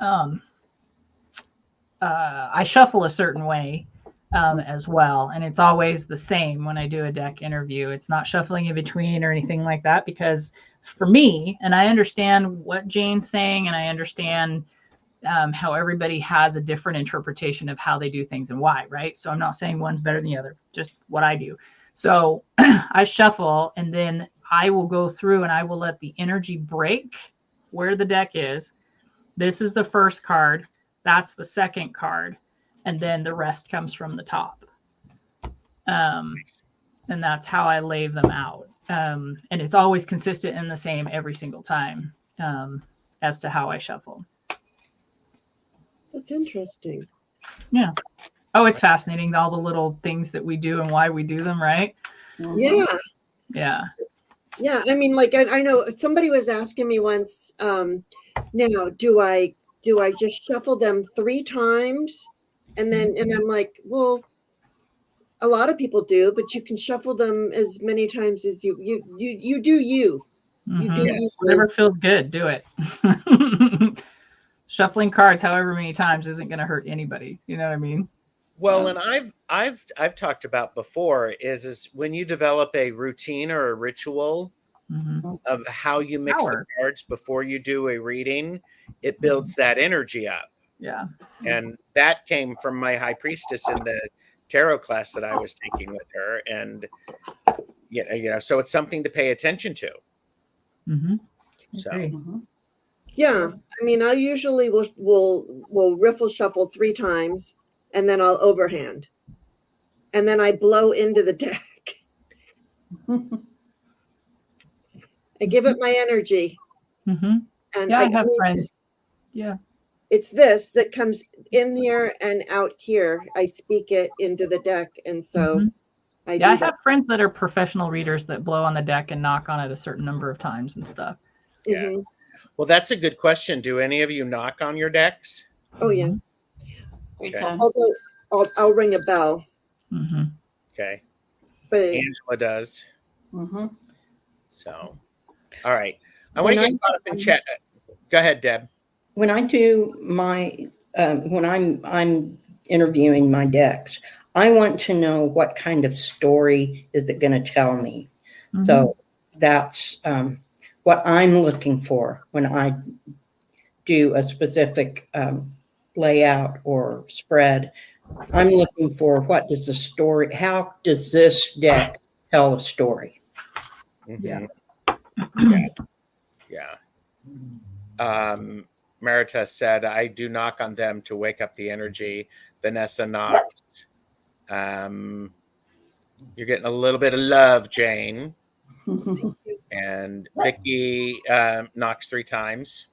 Speaker 3: I shuffle a certain way as well, and it's always the same when I do a deck interview. It's not shuffling in between or anything like that, because for me, and I understand what Jane's saying, and I understand how everybody has a different interpretation of how they do things and why, right? So I'm not saying one's better than the other, just what I do. So I shuffle, and then I will go through and I will let the energy break where the deck is. This is the first card. That's the second card. And then the rest comes from the top. And that's how I lay them out. And it's always consistent and the same every single time as to how I shuffle.
Speaker 2: That's interesting.
Speaker 3: Yeah. Oh, it's fascinating, all the little things that we do and why we do them, right?
Speaker 2: Yeah.
Speaker 3: Yeah.
Speaker 2: Yeah. I mean, like, I know somebody was asking me once, now, do I just shuffle them 3 times? And I'm like, well, a lot of people do, but you can shuffle them as many times as you do you. You
Speaker 3: Mm-hmm.
Speaker 2: do
Speaker 1: Yes.
Speaker 2: you.
Speaker 3: Whatever feels good, do it. Shuffling cards however many times isn't going to hurt anybody. You know what I mean?
Speaker 1: Well, and I've talked about before is when you develop a routine or a ritual
Speaker 3: Mm-hmm.
Speaker 1: of how you mix
Speaker 3: Power.
Speaker 1: the cards before you do a reading, it builds that energy up.
Speaker 3: Yeah.
Speaker 1: And that came from my high priestess in the tarot class that I was taking with her. And so it's something to pay attention to.
Speaker 3: Mm-hmm.
Speaker 1: So
Speaker 2: Yeah. I mean, I usually will riffle shuffle 3 times, and then I'll overhand. And then I blow into the deck. I give it my energy.
Speaker 3: Mm-hmm.
Speaker 2: And
Speaker 3: Yeah, I have friends. Yeah.
Speaker 2: It's this that comes in here and out here. I speak it into the deck. And so
Speaker 3: Mm-hmm.
Speaker 2: I
Speaker 3: Yeah, I
Speaker 2: do that.
Speaker 3: have friends that are professional readers that blow on the deck and knock on it a certain number of times and stuff.
Speaker 1: yeah.
Speaker 2: Mhm.
Speaker 1: Well, that's a good question. Do any of you knock on your decks?
Speaker 2: Oh, yeah.
Speaker 6: Three
Speaker 1: Okay.
Speaker 6: times.
Speaker 2: I'll ring a bell.
Speaker 3: Mm-hmm.
Speaker 1: Okay.
Speaker 2: But
Speaker 1: Angela does.
Speaker 6: Mm-hmm.
Speaker 1: So, all right. I want to
Speaker 5: When
Speaker 1: get caught up in chat. Go ahead, Deb.
Speaker 5: When I do my, when I'm interviewing my decks, I want to know what kind of story is it going to tell me.
Speaker 3: Mm-hmm.
Speaker 5: So that's what I'm looking for when I do a specific layout or spread. I'm looking for what does the story, how does this deck tell a story?
Speaker 3: Yeah.
Speaker 1: Yeah. Marita said, I do knock on them to wake up the energy. Vanessa knocks. You're getting a little bit of love, Jane. And Vicky knocks 3 times.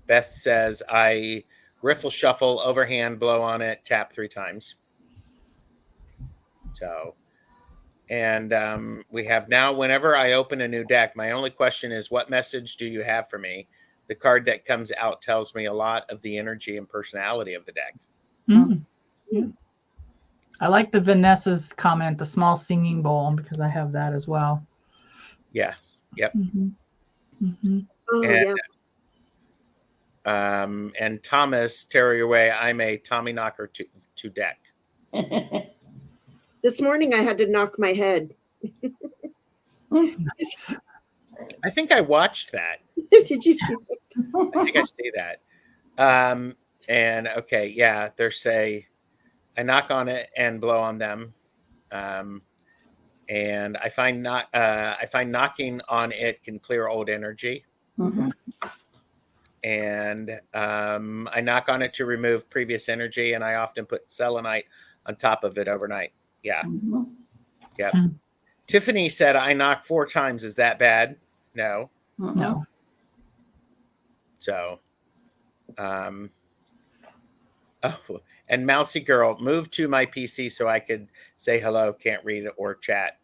Speaker 1: Beth says, I riffle shuffle, overhand, blow on it, tap 3 times. So, and we have now, whenever I open a new deck, my only question is, what message do you have for me? The card that comes out tells me a lot of the energy and personality of the deck.
Speaker 3: Mm-hmm. Yeah. I like the Vanessa's comment, the small singing bowl, because I have that as well.
Speaker 1: Yes. Yep.
Speaker 3: Mm-hmm. Mm-hmm.
Speaker 2: oh
Speaker 1: And,
Speaker 2: yeah,
Speaker 1: and Thomas, Terry away, I'm a Tommy knocker to deck.
Speaker 2: this morning I had to knock my head.
Speaker 3: Nice.
Speaker 1: I think I watched that.
Speaker 2: Did you see that?
Speaker 1: I think I see that. And okay, yeah, there's I knock on it and blow on them. And I find knocking on it can clear old energy.
Speaker 6: Mm-hmm.
Speaker 1: And I knock on it to remove previous energy, and I often put selenite on top of it overnight. Yeah.
Speaker 6: Mm-hmm.
Speaker 1: Yep.
Speaker 3: Hmm.
Speaker 1: Tiffany said, I knock 4 times. Is that bad? No.
Speaker 3: No.
Speaker 1: So, oh, and Mousy Girl, moved to my PC so I could say hello, can't read or chat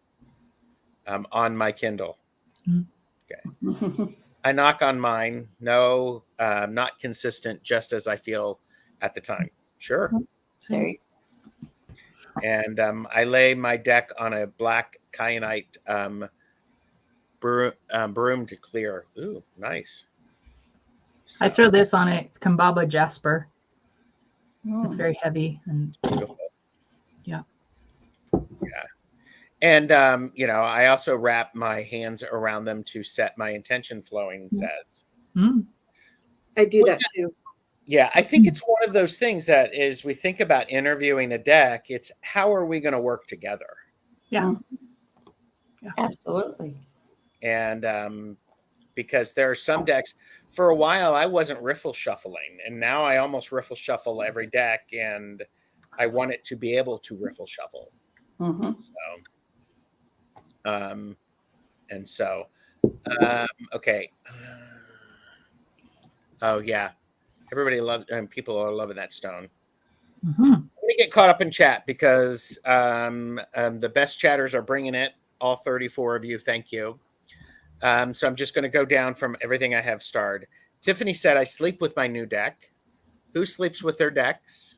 Speaker 1: on my Kindle. Okay. I knock on mine. No, not consistent, just as I feel at the time. Sure.
Speaker 6: There
Speaker 1: And I lay my deck on a black kyanite broom to clear. Ooh, nice.
Speaker 3: I throw this on it. It's Kambaba Jasper.
Speaker 6: you
Speaker 3: It's very heavy and
Speaker 1: Beautiful.
Speaker 3: Yeah.
Speaker 1: Yeah. And, you know, I also wrap my hands around them to set my intention flowing, says.
Speaker 3: Mm.
Speaker 2: I do that too.
Speaker 1: Yeah, I think it's one of those things that is, we think about interviewing a deck, it's how are we going to work together?
Speaker 3: Yeah.
Speaker 6: Absolutely.
Speaker 1: And because there are some decks, for a while I wasn't riffle shuffling, and now I almost riffle shuffle every deck, and I want it to be able to riffle shuffle.
Speaker 6: Mm-hmm.
Speaker 1: So, okay. Oh yeah, everybody loves, and people are loving that stone.
Speaker 3: Mm-hmm.
Speaker 1: I'm gonna get caught up in chat because the best chatters are bringing it. All 34 of you, thank you. So I'm just going to go down from everything I have starred. Tiffany said, I sleep with my new deck. Who sleeps with their decks?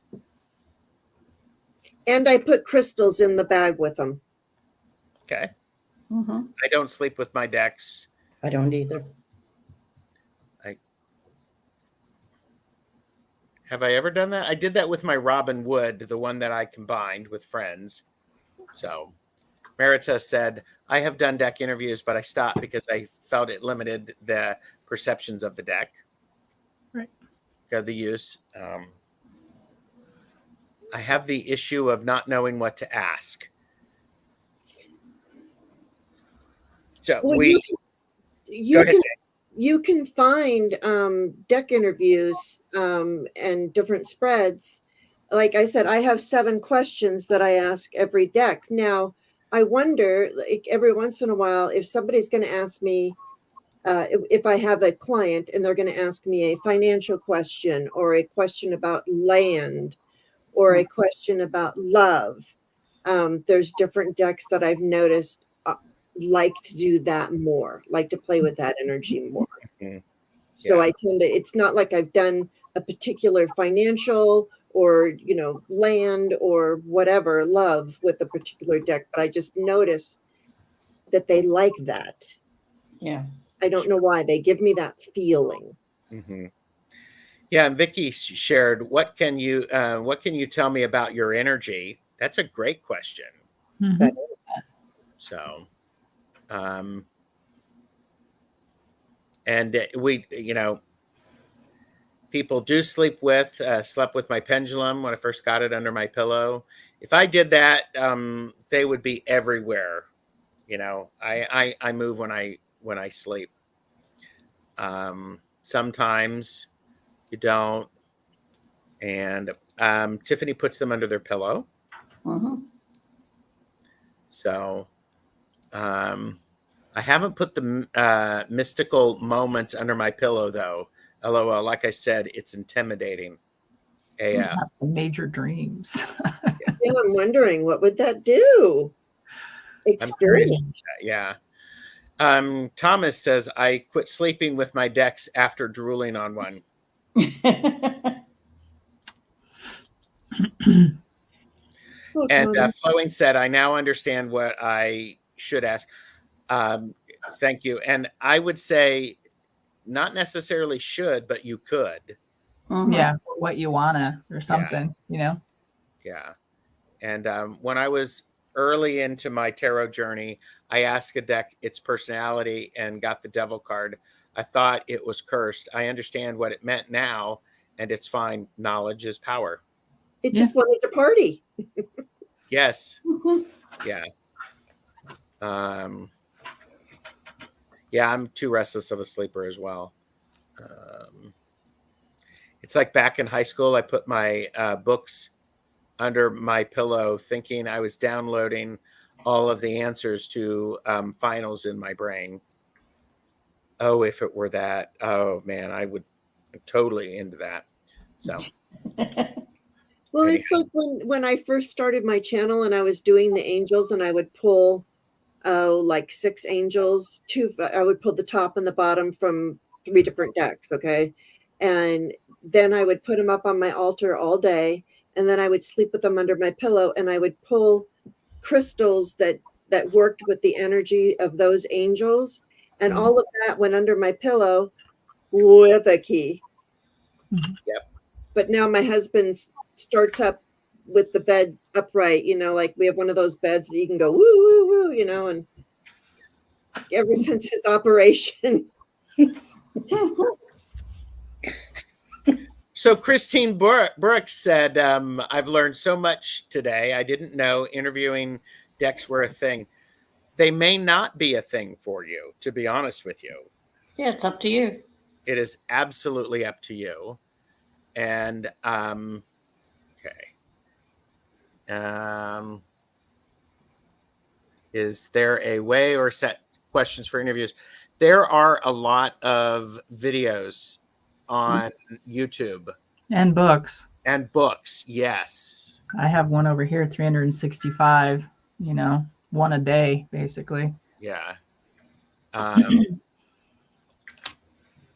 Speaker 2: And I put crystals in the bag with them.
Speaker 1: Okay.
Speaker 6: Mm-hmm.
Speaker 1: I don't sleep with my decks.
Speaker 5: I don't either.
Speaker 1: Have I ever done that? I did that with my Robin Wood, the one that I combined with friends. So Marita said, I have done deck interviews, but I stopped because I felt it limited the perceptions of the deck.
Speaker 3: Right.
Speaker 1: The use. I have the issue of not knowing what to ask. So
Speaker 2: Well, you can find deck interviews and different spreads. Like I said, I have 7 questions that I ask every deck. Now, I wonder, like every once in a while, if somebody's going to ask me, if I have a client and they're going to ask me a financial question or a question about land or a question about love, there's different decks that I've noticed like to do that more, like to play with that energy more.
Speaker 1: Mm-hmm.
Speaker 2: So I tend to, it's not like I've done a particular financial or land or whatever, love with a particular deck, but I just notice that they like that.
Speaker 6: Yeah.
Speaker 2: I don't know why. They give me that feeling.
Speaker 1: Mm-hmm. Yeah, and Vicky shared, what can you tell me about your energy? That's a great question.
Speaker 3: Mhm.
Speaker 2: That is.
Speaker 1: So, and we, people do slept with my pendulum when I first got it under my pillow. If I did that, they would be everywhere. I move when I sleep. Sometimes you don't, and Tiffany puts them under their pillow.
Speaker 6: Mm-hmm.
Speaker 1: So I haven't put the mystical moments under my pillow though. LOL, like I said, it's intimidating.
Speaker 3: You
Speaker 1: AF.
Speaker 3: have some major dreams.
Speaker 2: Yeah, I'm wondering what would that do? Experiment.
Speaker 1: Yeah. Thomas says I quit sleeping with my decks after drooling on one.
Speaker 2: Oh,
Speaker 1: And
Speaker 2: Tom.
Speaker 1: Flowing said, I now understand what I should ask. Thank you. And I would say not necessarily should, but you could.
Speaker 6: Mhm.
Speaker 3: Yeah, what you wanna or something,
Speaker 1: Yeah. And when I was early into my tarot journey, I asked a deck its personality and got the devil card. I thought it was cursed. I understand what it meant now, and it's fine. Knowledge is power.
Speaker 2: It
Speaker 3: Yeah.
Speaker 2: just wanted to party.
Speaker 1: Yes.
Speaker 6: Mhm.
Speaker 1: Yeah. Yeah, I'm too restless of a sleeper as well. It's like back in high school, I put my books under my pillow thinking I was downloading all of the answers to finals in my brain. Oh, if it were that. Oh, man, I would totally into that. So,
Speaker 2: Well,
Speaker 1: anyhow.
Speaker 2: it's like when I first started my channel and I was doing the angels and I would pull like 6 angels, I would pull the top and the bottom from 3 different decks, okay? And then I would put them up on my altar all day, and then I would sleep with them under my pillow, and I would pull crystals that worked with the energy of those angels, and
Speaker 3: Mhm.
Speaker 2: all of that went under my pillow with a key.
Speaker 1: Yep.
Speaker 2: But now my husband starts up with the bed upright, like we have one of those beds that you can go woo woo woo, and ever since his operation.
Speaker 1: So Christine Brooks said, I've learned so much today. I didn't know interviewing decks were a thing. They may not be a thing for you, to be honest with you.
Speaker 6: Yeah, it's up to you.
Speaker 1: It is absolutely up to you. And okay. Is there a way or set questions for interviews? There are a lot of videos on YouTube
Speaker 3: And books.
Speaker 1: and books. Yes.
Speaker 3: I have one over here, 365, one a day, basically.
Speaker 1: Yeah.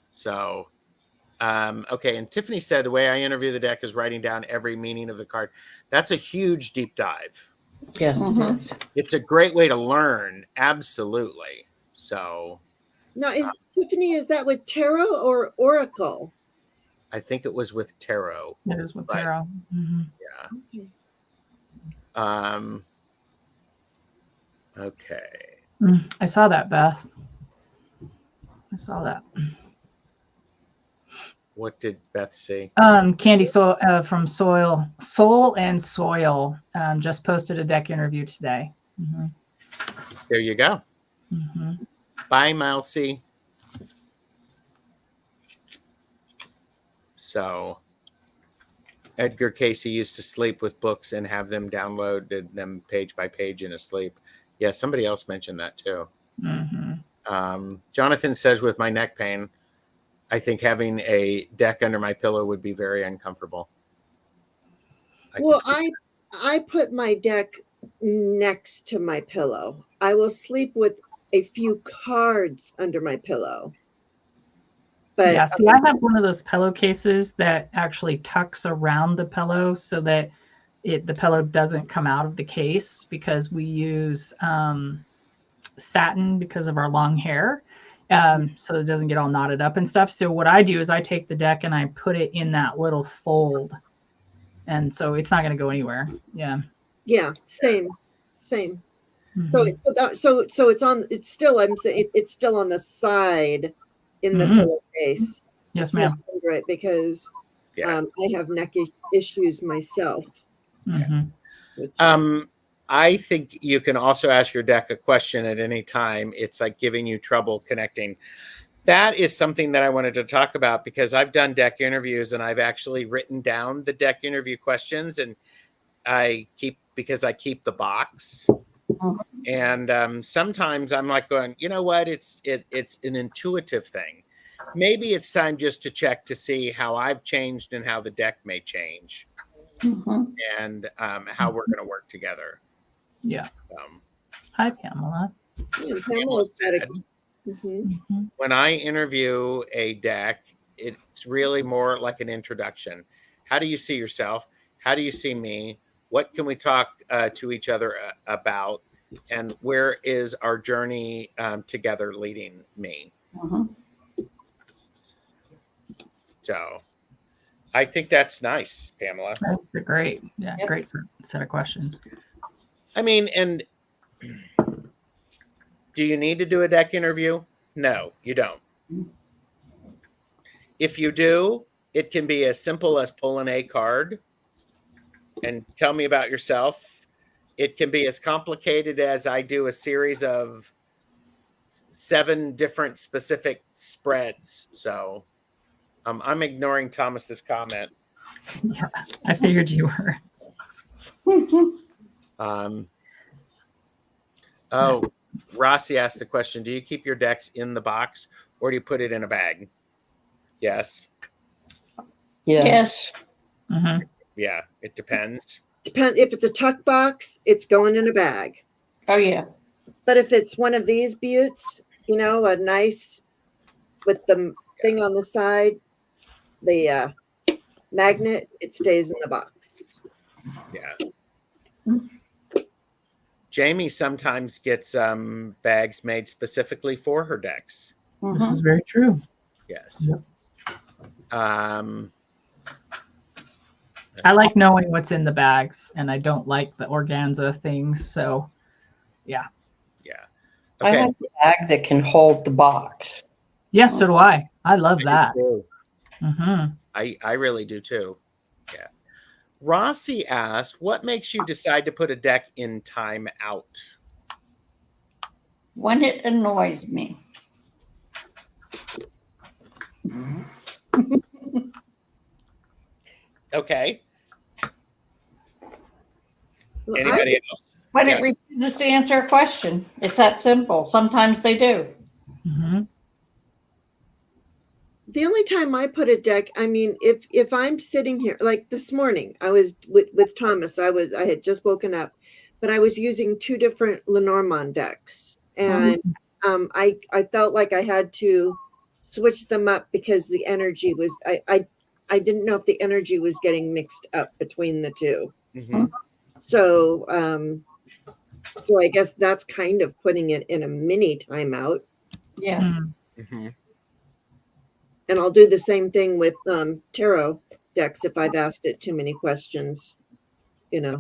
Speaker 1: So, okay. And Tiffany said the way I interview the deck is writing down every meaning of the card. That's a huge deep dive.
Speaker 5: Yes,
Speaker 6: Mhm.
Speaker 5: it is.
Speaker 1: It's a great way to learn. Absolutely. So,
Speaker 2: Now, Tiffany, is that with tarot or oracle?
Speaker 1: I think it was with tarot.
Speaker 3: It is with
Speaker 1: But,
Speaker 3: tarot. Mhm.
Speaker 1: yeah.
Speaker 2: Okay.
Speaker 1: Okay.
Speaker 3: I saw that, Beth. I saw that.
Speaker 1: What did Beth say?
Speaker 3: Candy from Soul and Soil just posted a deck interview today. Mm-hmm.
Speaker 1: There you go.
Speaker 3: Mm-hmm.
Speaker 1: Bye, Mousy. So, Edgar Casey used to sleep with books and have them downloaded them page by page in his sleep. Yeah, somebody else mentioned that too.
Speaker 3: Mm-hmm.
Speaker 1: Jonathan says, with my neck pain, I think having a deck under my pillow would be very uncomfortable.
Speaker 2: Well, I put my deck next to my pillow. I will sleep with a few cards under my pillow. But
Speaker 3: yeah, see, I have one of those pillowcases that actually tucks around the pillow so that the pillow doesn't come out of the case, because we use satin because of our long hair, so it doesn't get all knotted up and stuff. So what I do is I take the deck and I put it in that little fold, and so it's not going to go anywhere. Yeah.
Speaker 2: yeah, same.
Speaker 3: Mhm.
Speaker 2: So it's on. It's still. I'm saying it's still on the side in the
Speaker 3: Mhm.
Speaker 2: pillowcase.
Speaker 3: Yes,
Speaker 2: It's not
Speaker 3: ma'am.
Speaker 2: under it because
Speaker 1: Yeah.
Speaker 2: I have neck issues myself.
Speaker 3: Mhm.
Speaker 2: Which,
Speaker 1: I think you can also ask your deck a question at any time. It's like giving you trouble connecting. That is something that I wanted to talk about, because I've done deck interviews and I've actually written down the deck interview questions, and I keep the box. And sometimes I'm like going, you know what? It's an intuitive thing. Maybe it's time just to check to see how I've changed and how the deck may change,
Speaker 6: Mhm.
Speaker 1: and how we're going to work together.
Speaker 3: Yeah.
Speaker 1: Um,
Speaker 3: Hi, Pamela.
Speaker 2: Pamela's got a.
Speaker 1: said,
Speaker 3: Mhm.
Speaker 1: when I interview a deck, it's really more like an introduction. How do you see yourself? How do you see me? What can we talk to each other about? And where is our journey together leading me?
Speaker 6: Mhm.
Speaker 1: So I think that's nice, Pamela.
Speaker 3: That's great. Yeah,
Speaker 6: Yep.
Speaker 3: great set of questions.
Speaker 1: I mean, and do you need to do a deck interview? No, you don't. If you do, it can be as simple as pulling a card and tell me about yourself. It can be as complicated as I do a series of 7 different specific spreads. So I'm ignoring Thomas's comment.
Speaker 3: Yeah, I figured you were.
Speaker 1: Um, oh, Rossi asked the question, do you keep your decks in the box or do you put it in a bag? Yes.
Speaker 6: Yes.
Speaker 3: Mhm.
Speaker 1: Yeah, it depends.
Speaker 2: If it's a tuck box, it's going in a bag.
Speaker 6: Oh yeah.
Speaker 2: But if it's one of these buttes, a nice with the thing on the side, the magnet, it stays in the box.
Speaker 1: Yeah. Jaime sometimes gets bags made specifically for her decks.
Speaker 3: This
Speaker 6: Mhm.
Speaker 3: is very true.
Speaker 1: Yes.
Speaker 3: Yep.
Speaker 1: Um,
Speaker 3: I like knowing what's in the bags, and I don't like the organza things. So, yeah.
Speaker 1: yeah.
Speaker 5: I
Speaker 1: Okay.
Speaker 5: like a bag that can hold the box.
Speaker 3: Yes, so do I. I love
Speaker 1: I do
Speaker 3: that.
Speaker 1: too.
Speaker 3: Hmm.
Speaker 1: I really do too. Yeah. Rossi asked, what makes you decide to put a deck in timeout?
Speaker 6: When it annoys me.
Speaker 1: Okay.
Speaker 2: Well,
Speaker 1: Anybody else?
Speaker 6: When
Speaker 1: Yeah.
Speaker 6: it refuses to answer a question. It's that simple. Sometimes they do.
Speaker 3: Hmm.
Speaker 2: The only time I put a deck, I mean, if I'm sitting here, like this morning, I was with Thomas. I had just woken up, but I was using 2 different Lenormand decks, and I felt like I had to switch them up because the energy was I didn't know if the energy was getting mixed up between the 2.
Speaker 1: Mm-hmm.
Speaker 2: So so I guess that's kind of putting it in a mini timeout.
Speaker 6: Yeah.
Speaker 1: Mm-hmm.
Speaker 2: And I'll do the same thing with tarot decks if I've asked it too many questions,
Speaker 1: Okay.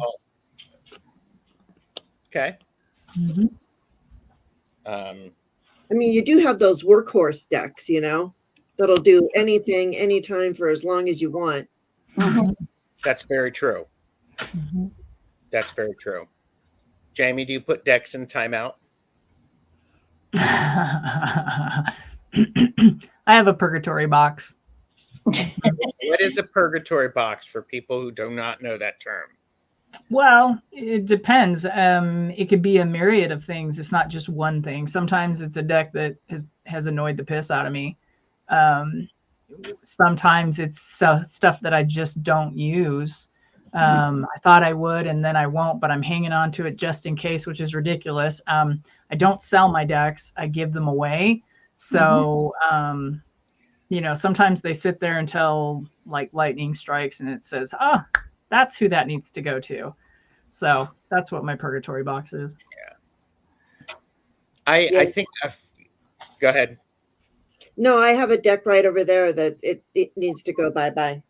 Speaker 3: Hmm.
Speaker 2: I mean, you do have those workhorse decks, that'll do anything, anytime for as long as you want.
Speaker 6: Mhm.
Speaker 1: That's very true.
Speaker 3: Hmm.
Speaker 1: That's very true. Jaime, do you put decks in timeout?
Speaker 3: I have a purgatory box.
Speaker 1: What is a purgatory box for people who do not know that term?
Speaker 3: Well, it depends. It could be a myriad of things. It's not just one thing. Sometimes it's a deck that has annoyed the piss out of me. Sometimes it's stuff that I just don't use. I thought I would, and then I won't, but I'm hanging on to it just in case, which is ridiculous. I don't sell my decks. I give them away. So sometimes they sit there until like lightning strikes and it says, "Ah, that's who that needs to go to." So that's what my purgatory box is.
Speaker 1: I think. Go ahead.
Speaker 2: No, I have a deck right over there that it needs to go bye-bye.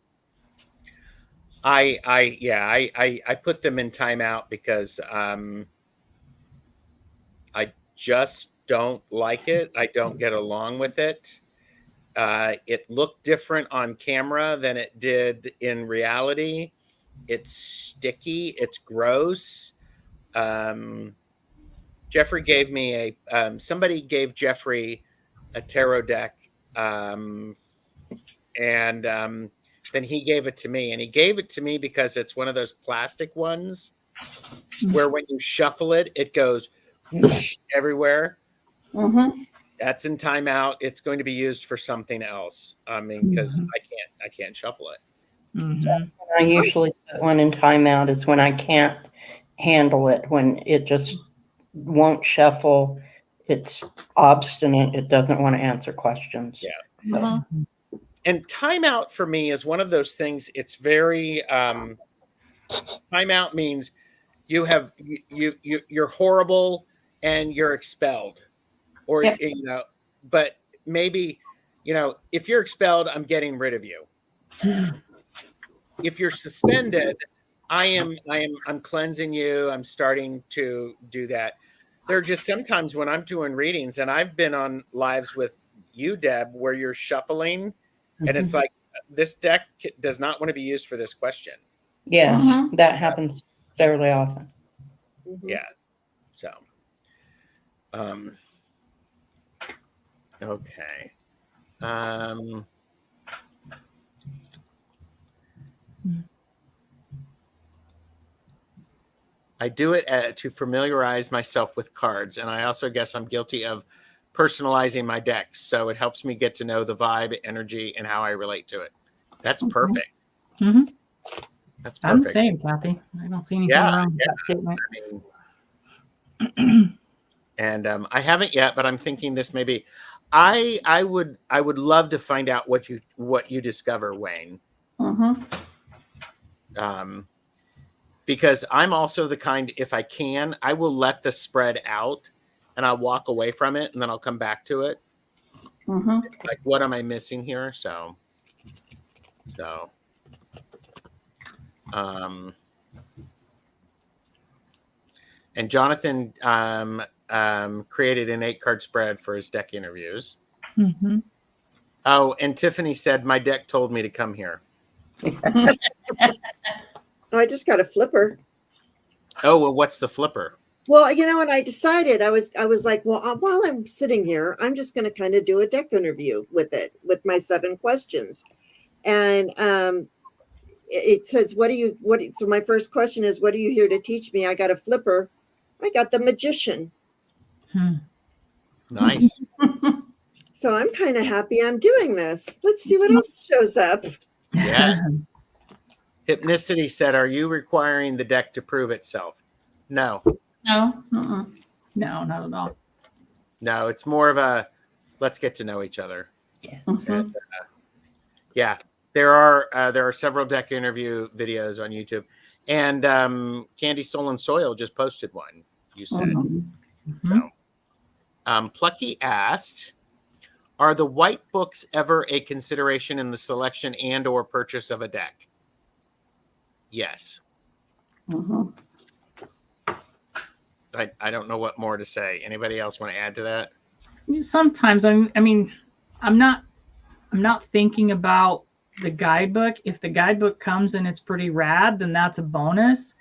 Speaker 1: I put them in timeout because I just don't like it. I don't get along with it. It looked different on camera than it did in reality. It's sticky. It's gross. Jeffrey gave me somebody gave Jeffrey a tarot deck, and then he gave it to me. And he gave it to me because it's one of those plastic ones where when you shuffle it, it goes whoosh everywhere.
Speaker 6: Mm-hmm.
Speaker 1: That's in timeout. It's going to be used for something else. I mean, because I can't shuffle it.
Speaker 3: Mm-hmm.
Speaker 5: I usually put one in timeout is when I can't handle it, when it just won't shuffle. It's obstinate. It doesn't want to answer questions.
Speaker 1: Yeah.
Speaker 6: Mm-hmm.
Speaker 1: And timeout for me is one of those things. It's very timeout means you're horrible and you're expelled, or
Speaker 6: Yep.
Speaker 1: but maybe if you're expelled, I'm getting rid of you. If you're suspended, I'm cleansing you. I'm starting to do that. There are just sometimes when I'm doing readings, and I've been on lives with you, Deb, where you're shuffling, and it's like, this deck does not want to be used for this question.
Speaker 5: Yes,
Speaker 6: Mhm.
Speaker 5: that happens fairly often.
Speaker 1: Yeah. So, okay. I do it to familiarize myself with cards, and I also guess I'm guilty of personalizing my decks, so it helps me get to know the vibe, energy, and how I relate to it. That's perfect.
Speaker 3: Mm-hmm.
Speaker 1: That's
Speaker 3: I'm the
Speaker 1: perfect.
Speaker 3: same, Kathy. I don't see anything
Speaker 1: Yeah,
Speaker 3: wrong with that statement.
Speaker 1: I mean, and I haven't yet, but I'm thinking this may be. I would love to find out what you discover, Wayne.
Speaker 6: Mm-hmm.
Speaker 1: Because I'm also the kind, if I can, I will let the spread out and I'll walk away from it and then I'll come back to it.
Speaker 6: Mm-hmm.
Speaker 1: Like, what am I missing here? And Jonathan created an 8-card spread for his deck interviews.
Speaker 3: Mm-hmm.
Speaker 1: Oh, and Tiffany said, my deck told me to come here.
Speaker 2: Oh, I just got a flipper.
Speaker 1: Oh, well, what's the flipper?
Speaker 2: Well, and I decided I was like, well, while I'm sitting here, I'm just going to kind of do a deck interview with my 7 questions. And it says, so my first question is, what are you here to teach me? I got a flipper. I got the magician.
Speaker 1: Nice.
Speaker 2: So I'm kind of happy I'm doing this. Let's see what else shows up.
Speaker 1: Yeah. Hypnicity said, are you requiring the deck to prove itself? No.
Speaker 6: No. Mm-mm.
Speaker 3: No, not at all.
Speaker 1: No, it's more of a let's get to know each other.
Speaker 6: Mm-hmm.
Speaker 1: And, yeah, there are several deck interview videos on YouTube, and Candy Soul and Soil just posted one. You said
Speaker 6: Mm-hmm.
Speaker 1: so. Plucky asked, "Are the white books ever a consideration in the selection and/or purchase of a deck?" Yes.
Speaker 6: Mm-hmm.
Speaker 1: I don't know what more to say. Anybody else want to add to that?
Speaker 3: Sometimes I'm not thinking about the guidebook. If the guidebook comes and it's pretty rad, then that's a bonus.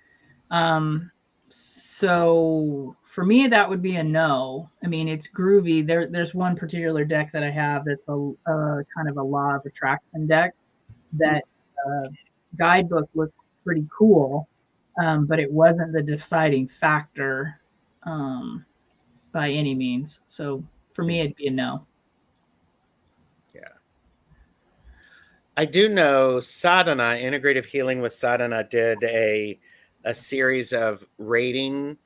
Speaker 3: So for me, that would be a no. I mean, it's groovy. There's one particular deck that I have that's a kind of a law of attraction deck that guidebook looked pretty cool, but it wasn't the deciding factor by any means. So for me, it'd be a no.
Speaker 1: Yeah. I do know Sadhana, Integrative Healing with Sadhana, did a series of rating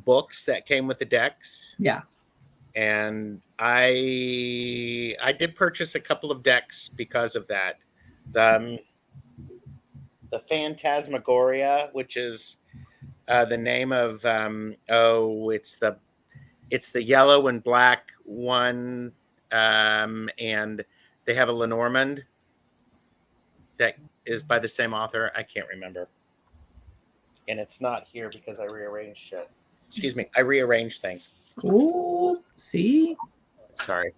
Speaker 1: books that came with the decks.
Speaker 3: Yeah.
Speaker 1: And I did purchase a couple of decks because of that. The Phantasmagoria, which is the name of it's the yellow and black one, and they have a Lenormand that is by the same author. I can't remember, and it's not here because I rearranged shit. Excuse me, I rearranged things.
Speaker 3: Oh, see?
Speaker 1: Sorry.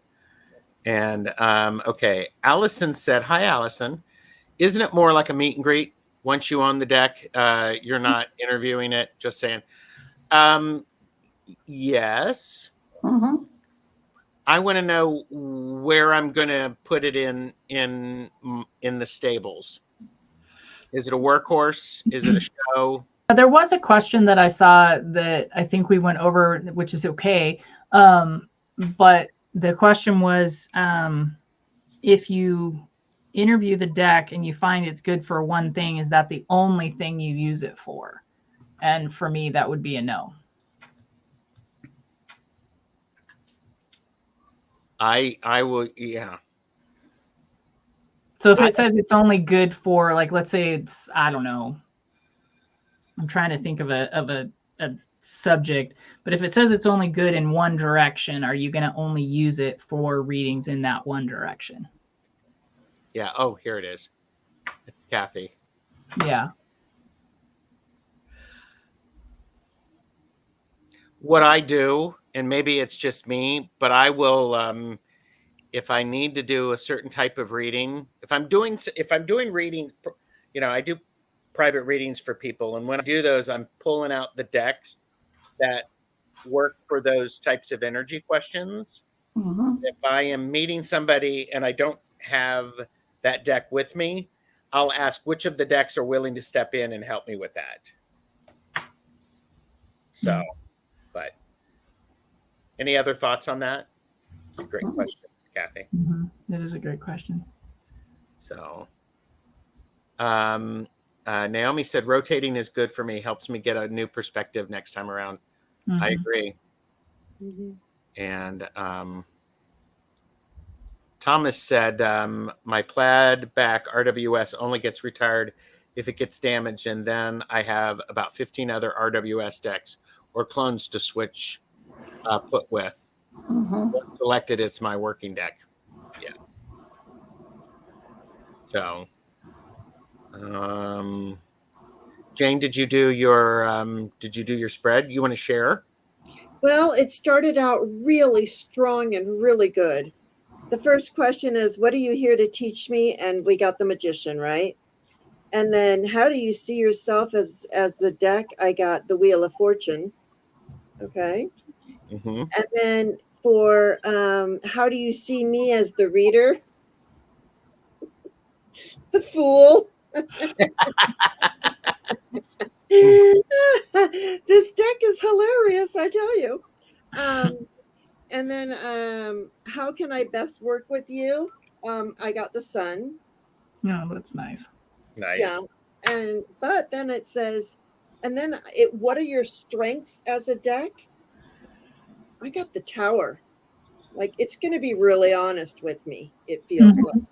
Speaker 1: And okay, Allison said, "Hi, Allison. Isn't it more like a meet and greet once you own the deck? You're not interviewing it. Just saying." Yes.
Speaker 6: Mm-hmm.
Speaker 1: I want to know where I'm going to put it in the stables. Is it a workhorse? Is it a show?
Speaker 3: There was a question that I saw that I think we went over, which is okay. But the question was, if you interview the deck and you find it's good for one thing, is that the only thing you use it for? And for me, that would be a no.
Speaker 1: I will, yeah.
Speaker 3: So if it says it's only good for, like, let's say it's, I don't know, I'm trying to think of a subject, but if it says it's only good in one direction, are you going to only use it for readings in that one direction?
Speaker 1: Yeah. Oh, here it is. It's Kathy.
Speaker 3: Yeah.
Speaker 1: What I do, and maybe it's just me, but I will, if I need to do a certain type of reading, if I'm doing reading, I do private readings for people, and when I do those, I'm pulling out the decks that work for those types of energy questions.
Speaker 6: Mm-hmm.
Speaker 1: If I am meeting somebody and I don't have that deck with me, I'll ask which of the decks are willing to step in and help me with that. So, but any other thoughts on that? Great question, Kathy.
Speaker 3: Mm-hmm. That is a great question.
Speaker 1: So, Naomi said rotating is good for me, helps me get a new perspective next time around.
Speaker 3: Mm-hmm.
Speaker 1: I agree.
Speaker 2: Mm-hmm.
Speaker 1: And Thomas said, my plaid back RWS only gets retired if it gets damaged, and then I have about 15 other RWS decks or clones to switch put with.
Speaker 6: Mm-hmm.
Speaker 1: Once selected, it's my working deck. Yeah. So, Jane, did you do your spread? You want to share?
Speaker 2: Well, it started out really strong and really good. The first question is, what are you here to teach me? And we got the magician, right? And then how do you see yourself as the deck? I got the Wheel of Fortune. Okay.
Speaker 1: Mm-hmm.
Speaker 2: And then for how do you see me as the reader? The Fool. This deck is hilarious, I tell you. And then how can I best work with you? I got the Sun.
Speaker 3: No, that's nice.
Speaker 1: Nice.
Speaker 2: Yeah. But then it says, and then what are your strengths as a deck? I got the Tower. Like, it's going to be really honest with me, it feels like,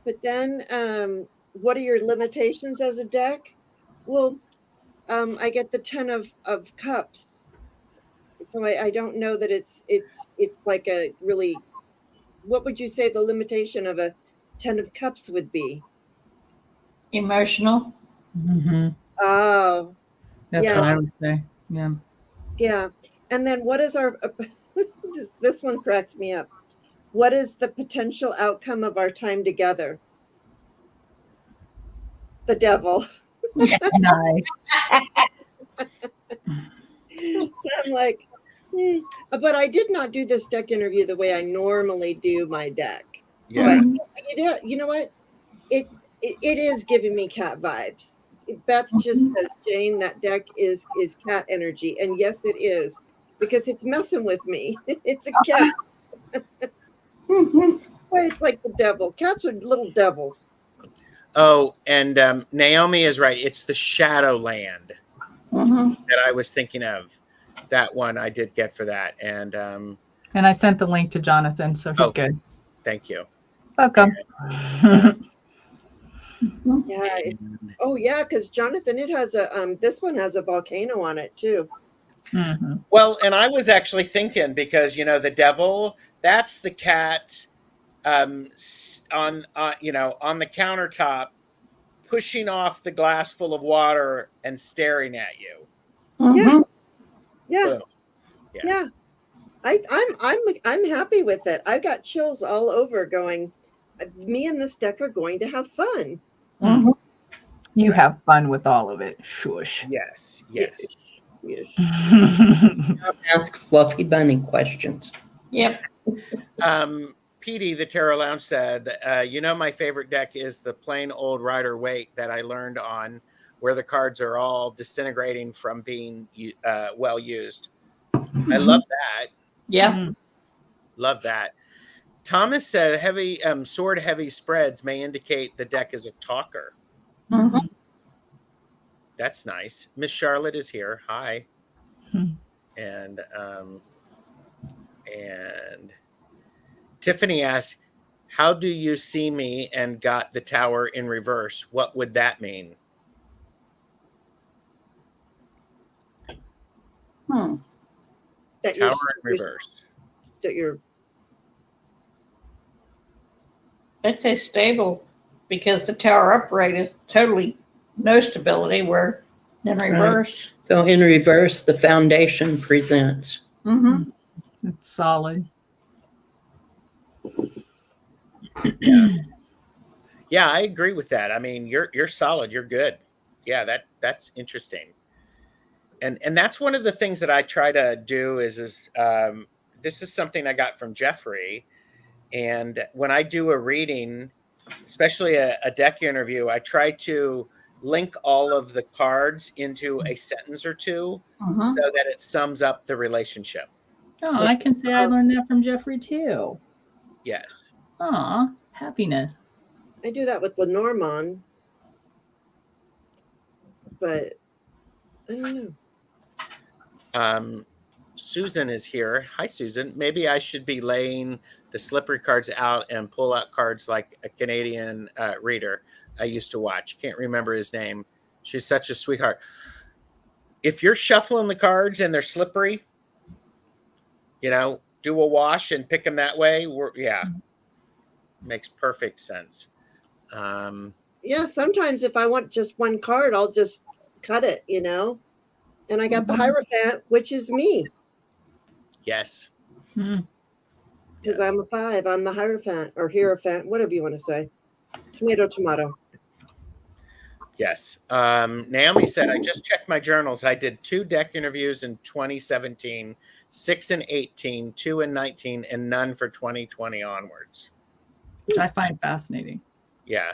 Speaker 2: But then what are your limitations as a deck? Well, I get the 10 of Cups. So I don't know that it's like a really, what would you say the limitation of a 10 of Cups would be?
Speaker 6: Emotional.
Speaker 3: Mm-hmm.
Speaker 2: Oh,
Speaker 3: That's
Speaker 2: yeah.
Speaker 3: what I would say. Yeah.
Speaker 2: Yeah. And then what is our, this one cracks me up. What is the potential outcome of our time together? The Devil.
Speaker 3: Nice.
Speaker 2: So I'm like, but I did not do this deck interview the way I normally do my deck.
Speaker 1: Yeah.
Speaker 2: But you know what? It is giving me cat vibes. Beth just says, Jane, that deck is cat energy. And yes, it is, because it's messing with me. It's a cat. It's like the devil. Cats are little devils.
Speaker 1: Oh, and Naomi is right. It's the Shadowland
Speaker 6: Mm-hmm.
Speaker 1: that I was thinking of. That one I did get for that. And
Speaker 3: I sent the link to Jonathan, so he's
Speaker 1: Oh.
Speaker 3: good.
Speaker 1: thank you.
Speaker 3: Welcome.
Speaker 2: Yeah. Oh yeah, because Jonathan, it has a this one has a volcano on it too.
Speaker 3: Mhm.
Speaker 1: Well, and I was actually thinking, because the devil, that's the cat on on the countertop, pushing off the glass full of water and staring at you.
Speaker 6: Mhm.
Speaker 2: Yeah.
Speaker 1: Boom.
Speaker 2: Yeah. I'm happy with it. I got chills all over going, me and this deck are going to have fun.
Speaker 6: Mhm.
Speaker 3: You have fun with all of it. Shush.
Speaker 1: Yes.
Speaker 2: Yes.
Speaker 5: Don't ask fluffy bunny questions.
Speaker 6: Yep.
Speaker 1: Petey, the Tarot Lounge, said, my favorite deck is the plain old Rider Waite that I learned on, where the cards are all disintegrating from being well used. I love that.
Speaker 6: Yeah.
Speaker 3: Mm.
Speaker 1: Love that. Thomas said heavy sword heavy spreads may indicate the deck is a talker.
Speaker 6: Mhm.
Speaker 1: That's nice. Miss Charlotte is here. Hi.
Speaker 3: Hmm.
Speaker 1: And Tiffany asks, how do you see me and got the tower in reverse? What would that mean?
Speaker 6: Hmm.
Speaker 2: That
Speaker 1: Tower in reverse.
Speaker 2: that you're
Speaker 6: I'd say stable, because the tower upright is totally no stability, where in reverse.
Speaker 5: So in reverse, the foundation presents.
Speaker 6: Mm-hmm.
Speaker 3: It's solid.
Speaker 1: Yeah, I agree with that. I mean, you're solid. You're good. Yeah, that's interesting. And that's one of the things that I try to do is this is something I got from Jeffrey. And when I do a reading, especially a deck interview, I try to link all of the cards into a sentence or two
Speaker 6: Mm-hmm.
Speaker 1: so that it sums up the relationship.
Speaker 3: Oh, I can say I learned that from Jeffrey too.
Speaker 1: Yes.
Speaker 3: Aw, happiness.
Speaker 2: I do that with Lenormand, but I don't know.
Speaker 1: Susan is here. Hi, Susan. Maybe I should be laying the slippery cards out and pull out cards like a Canadian reader I used to watch. Can't remember his name. She's such a sweetheart. If you're shuffling the cards and they're slippery, do a wash and pick them that way. Makes perfect sense.
Speaker 2: Yeah, sometimes if I want just one card, I'll just cut it, And I got the Hierophant, which is me,
Speaker 1: Yes.
Speaker 3: Mm.
Speaker 2: because
Speaker 1: Yes.
Speaker 2: I'm a 5 on the Hierophant or Hierophant, whatever you want to say. Tomato.
Speaker 1: Yes. Naomi said, I just checked my journals. I did 2 deck interviews in 2017, 6 and 18, 2 and 19, and none for 2020 onwards.
Speaker 3: Which I find fascinating.
Speaker 1: Yeah.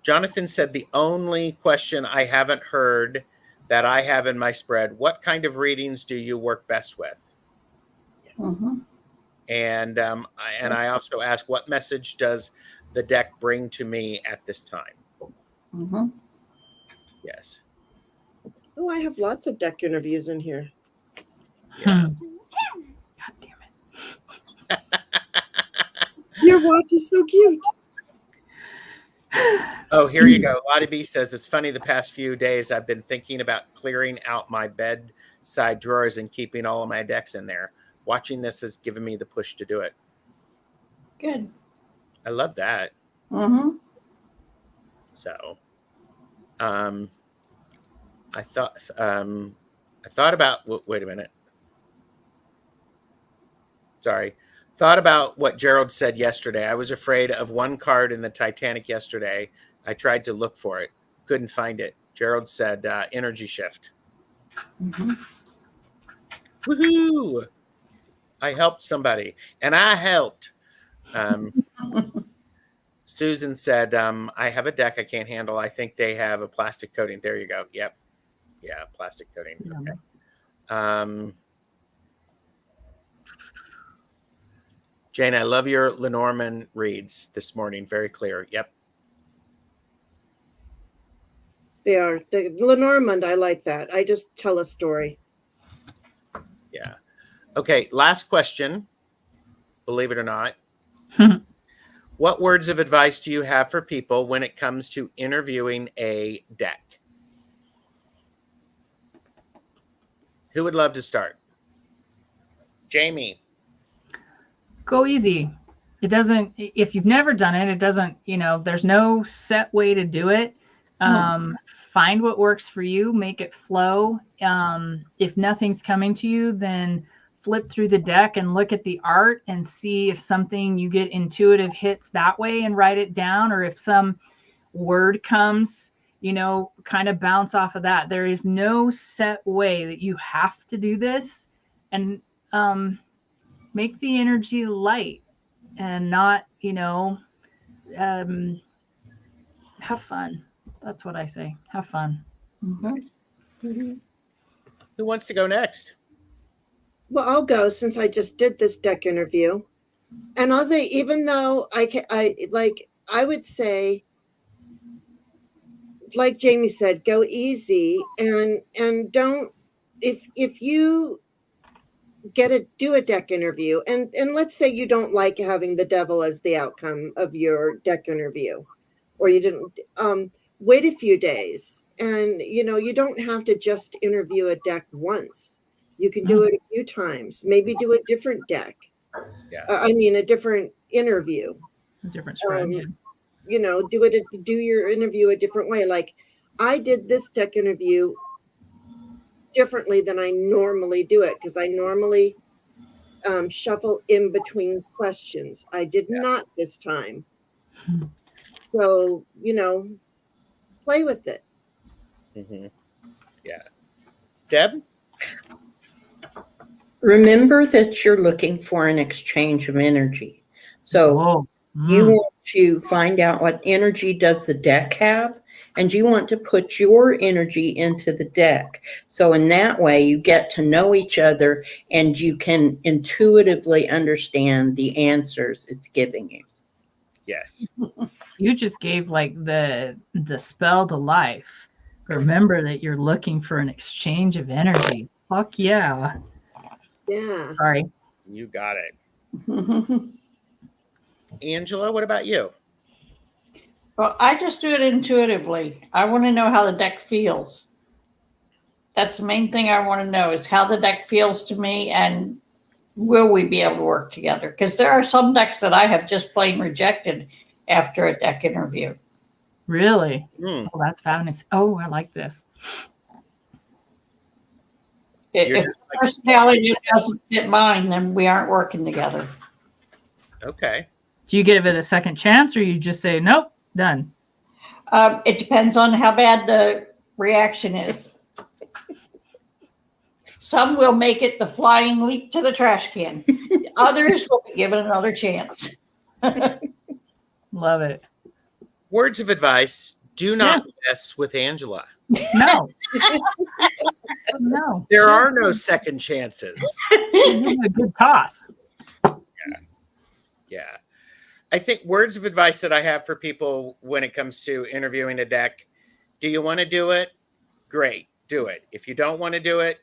Speaker 1: Jonathan said, the only question I haven't heard that I have in my spread, what kind of readings do you work best with?
Speaker 6: Mm-hmm.
Speaker 1: And I also asked, what message does the deck bring to me at this time?
Speaker 6: Mm-hmm.
Speaker 1: Yes.
Speaker 2: Oh, I have lots of deck interviews in here.
Speaker 1: Yes.
Speaker 3: God damn it.
Speaker 2: Your watch is so cute.
Speaker 1: Oh, here you go. Lottie B says, it's funny, the past few days I've been thinking about clearing out my bedside drawers and keeping all of my decks in there. Watching this has given me the push to do it.
Speaker 6: Good.
Speaker 1: I love that.
Speaker 6: Mm-hmm.
Speaker 1: So, I thought about, wait a minute. Sorry. Thought about what Gerald said yesterday. I was afraid of one card in the Titanic yesterday. I tried to look for it. Couldn't find it. Gerald said energy shift.
Speaker 6: Mm-hmm.
Speaker 1: Woohoo! I helped somebody. And I helped. Susan said, I have a deck I can't handle. I think they have a plastic coating. There you go. Yep. Yeah, plastic coating. Okay. Jane, I love your Lenormand reads this morning. Very clear. Yep.
Speaker 2: They are. The Lenormand, I like that. I just tell a story.
Speaker 1: Okay, last question. Believe it or not. What words of advice do you have for people when it comes to interviewing a deck? Who would love to start? Jaime.
Speaker 3: Go easy. It doesn't, if you've never done it, it doesn't, there's no set way to do it. Find what works for you, make it flow. If nothing's coming to you, then flip through the deck and look at the art and see if something you get intuitive hits that way and write it down, or if some word comes, kind of bounce off of that. There is no set way that you have to do this, and make the energy light and not, have fun. That's what I say. Have fun.
Speaker 1: Who wants to go next?
Speaker 2: Well, I'll go since I just did this deck interview. And I'll say, even though I would say, like Jaime said, go easy and don't, if you do a deck interview and let's say you don't like having the devil as the outcome of your deck interview, or you didn't, wait a few days, and you don't have to just interview a deck once. You can do it a few times, maybe do a different deck. A different interview,
Speaker 3: A different spread.
Speaker 2: do your interview a different way. Like I did this deck interview differently than I normally do it, because I normally shuffle in between questions. I did not this time. So, play with it.
Speaker 1: Yeah. Deb?
Speaker 5: Remember that you're looking for an exchange of energy. So you want to find out what energy does the deck have, and you want to put your energy into the deck. So in that way, you get to know each other and you can intuitively understand the answers it's giving you.
Speaker 1: Yes.
Speaker 3: You just gave like the spell to life. Remember that you're looking for an exchange of energy. Fuck yeah.
Speaker 2: Yeah.
Speaker 3: Sorry.
Speaker 1: You got it. Angela, what about you?
Speaker 6: Well, I just do it intuitively. I want to know how the deck feels. That's the main thing I want to know, is how the deck feels to me, and will we be able to work together? Because there are some decks that I have just plain rejected after a deck interview.
Speaker 3: Really? Oh, that's fabulous. Oh, I like this.
Speaker 6: If the personality doesn't fit mine, then we aren't working together.
Speaker 1: Okay.
Speaker 3: Do you give it a second chance, or you just say, nope, done?
Speaker 6: It depends on how bad the reaction is. Some will make it the flying leap to the trash can. Others will be given another chance.
Speaker 3: Love it.
Speaker 1: Words of advice: do not mess with Angela.
Speaker 3: No. No.
Speaker 1: There are no second chances.
Speaker 3: A good toss.
Speaker 1: Yeah. I think words of advice that I have for people when it comes to interviewing a deck: do you want to do it? Great, do it. If you don't want to do it,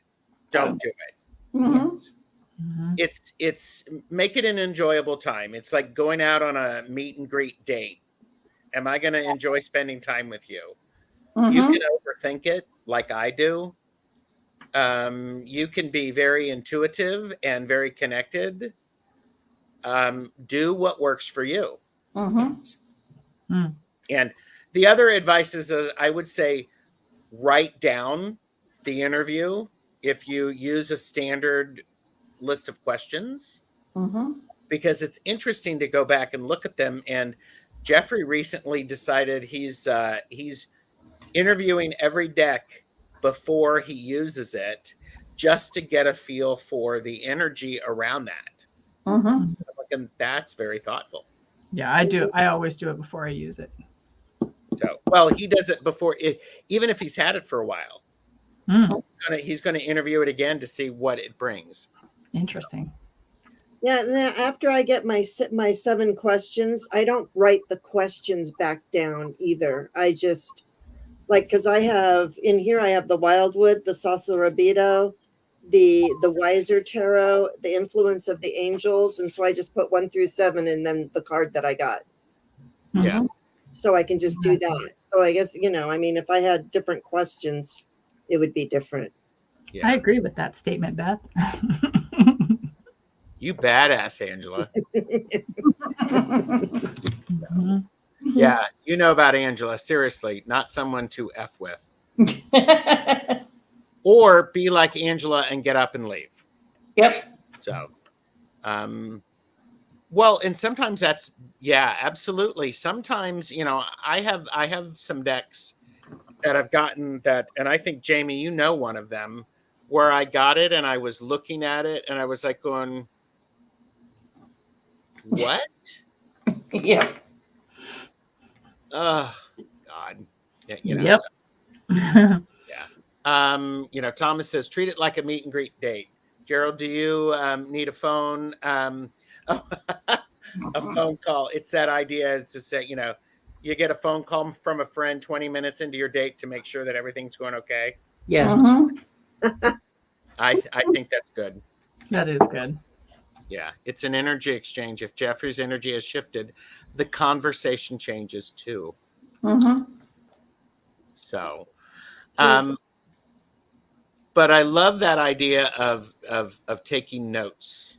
Speaker 1: don't do it.
Speaker 6: Mm-hmm.
Speaker 1: It's make it an enjoyable time. It's like going out on a meet and greet date. Am I going to enjoy spending time with you? You can overthink it like I do. You can be very intuitive and very connected. Do what works for you. And the other advice is, I would say, write down the interview if you use a standard list of questions, because it's interesting to go back and look at them. And Jeffrey recently decided he's interviewing every deck before he uses it, just to get a feel for the energy around that. And that's very thoughtful.
Speaker 3: Yeah, I do. I always do it before I use it.
Speaker 1: So, well, he does it before, even if he's had it for a while. He's going to interview it again to see what it brings.
Speaker 3: Interesting.
Speaker 2: Yeah, and then after I get my 7 questions, I don't write the questions back down either. I just, because I have in here, I have the Wildwood, the Salsa Rabido, the Wiser Tarot, the influence of the angels, and so I just put 1 through 7 and then the card that I got.
Speaker 1: Yeah.
Speaker 2: So I can just do that. So I guess, I mean, if I had different questions, it would be different.
Speaker 1: Yeah.
Speaker 3: I agree with that statement, Beth.
Speaker 1: You badass, Angela.
Speaker 3: Mhm.
Speaker 1: Yeah, you know about Angela. Seriously, not someone to F with. Or be like Angela and get up and leave.
Speaker 6: Yep.
Speaker 1: So, well, and sometimes that's, yeah, absolutely. Sometimes, I have some decks that I've gotten that, and I think, Jaime, you know one of them, where I got it and I was looking at it and I was like going, what?
Speaker 6: Yep.
Speaker 1: Oh, God. Yeah,
Speaker 3: Yep.
Speaker 1: so, yeah. Thomas says, treat it like a meet and greet date. Gerald, do you need a phone? A phone call. It's that idea. It's to say, you get a phone call from a friend 20 minutes into your date to make sure that everything's going okay.
Speaker 5: Yes.
Speaker 1: I think that's good.
Speaker 3: That is good.
Speaker 1: Yeah, it's an energy exchange. If Jeffrey's energy has shifted, the conversation changes too. So, but I love that idea of taking notes.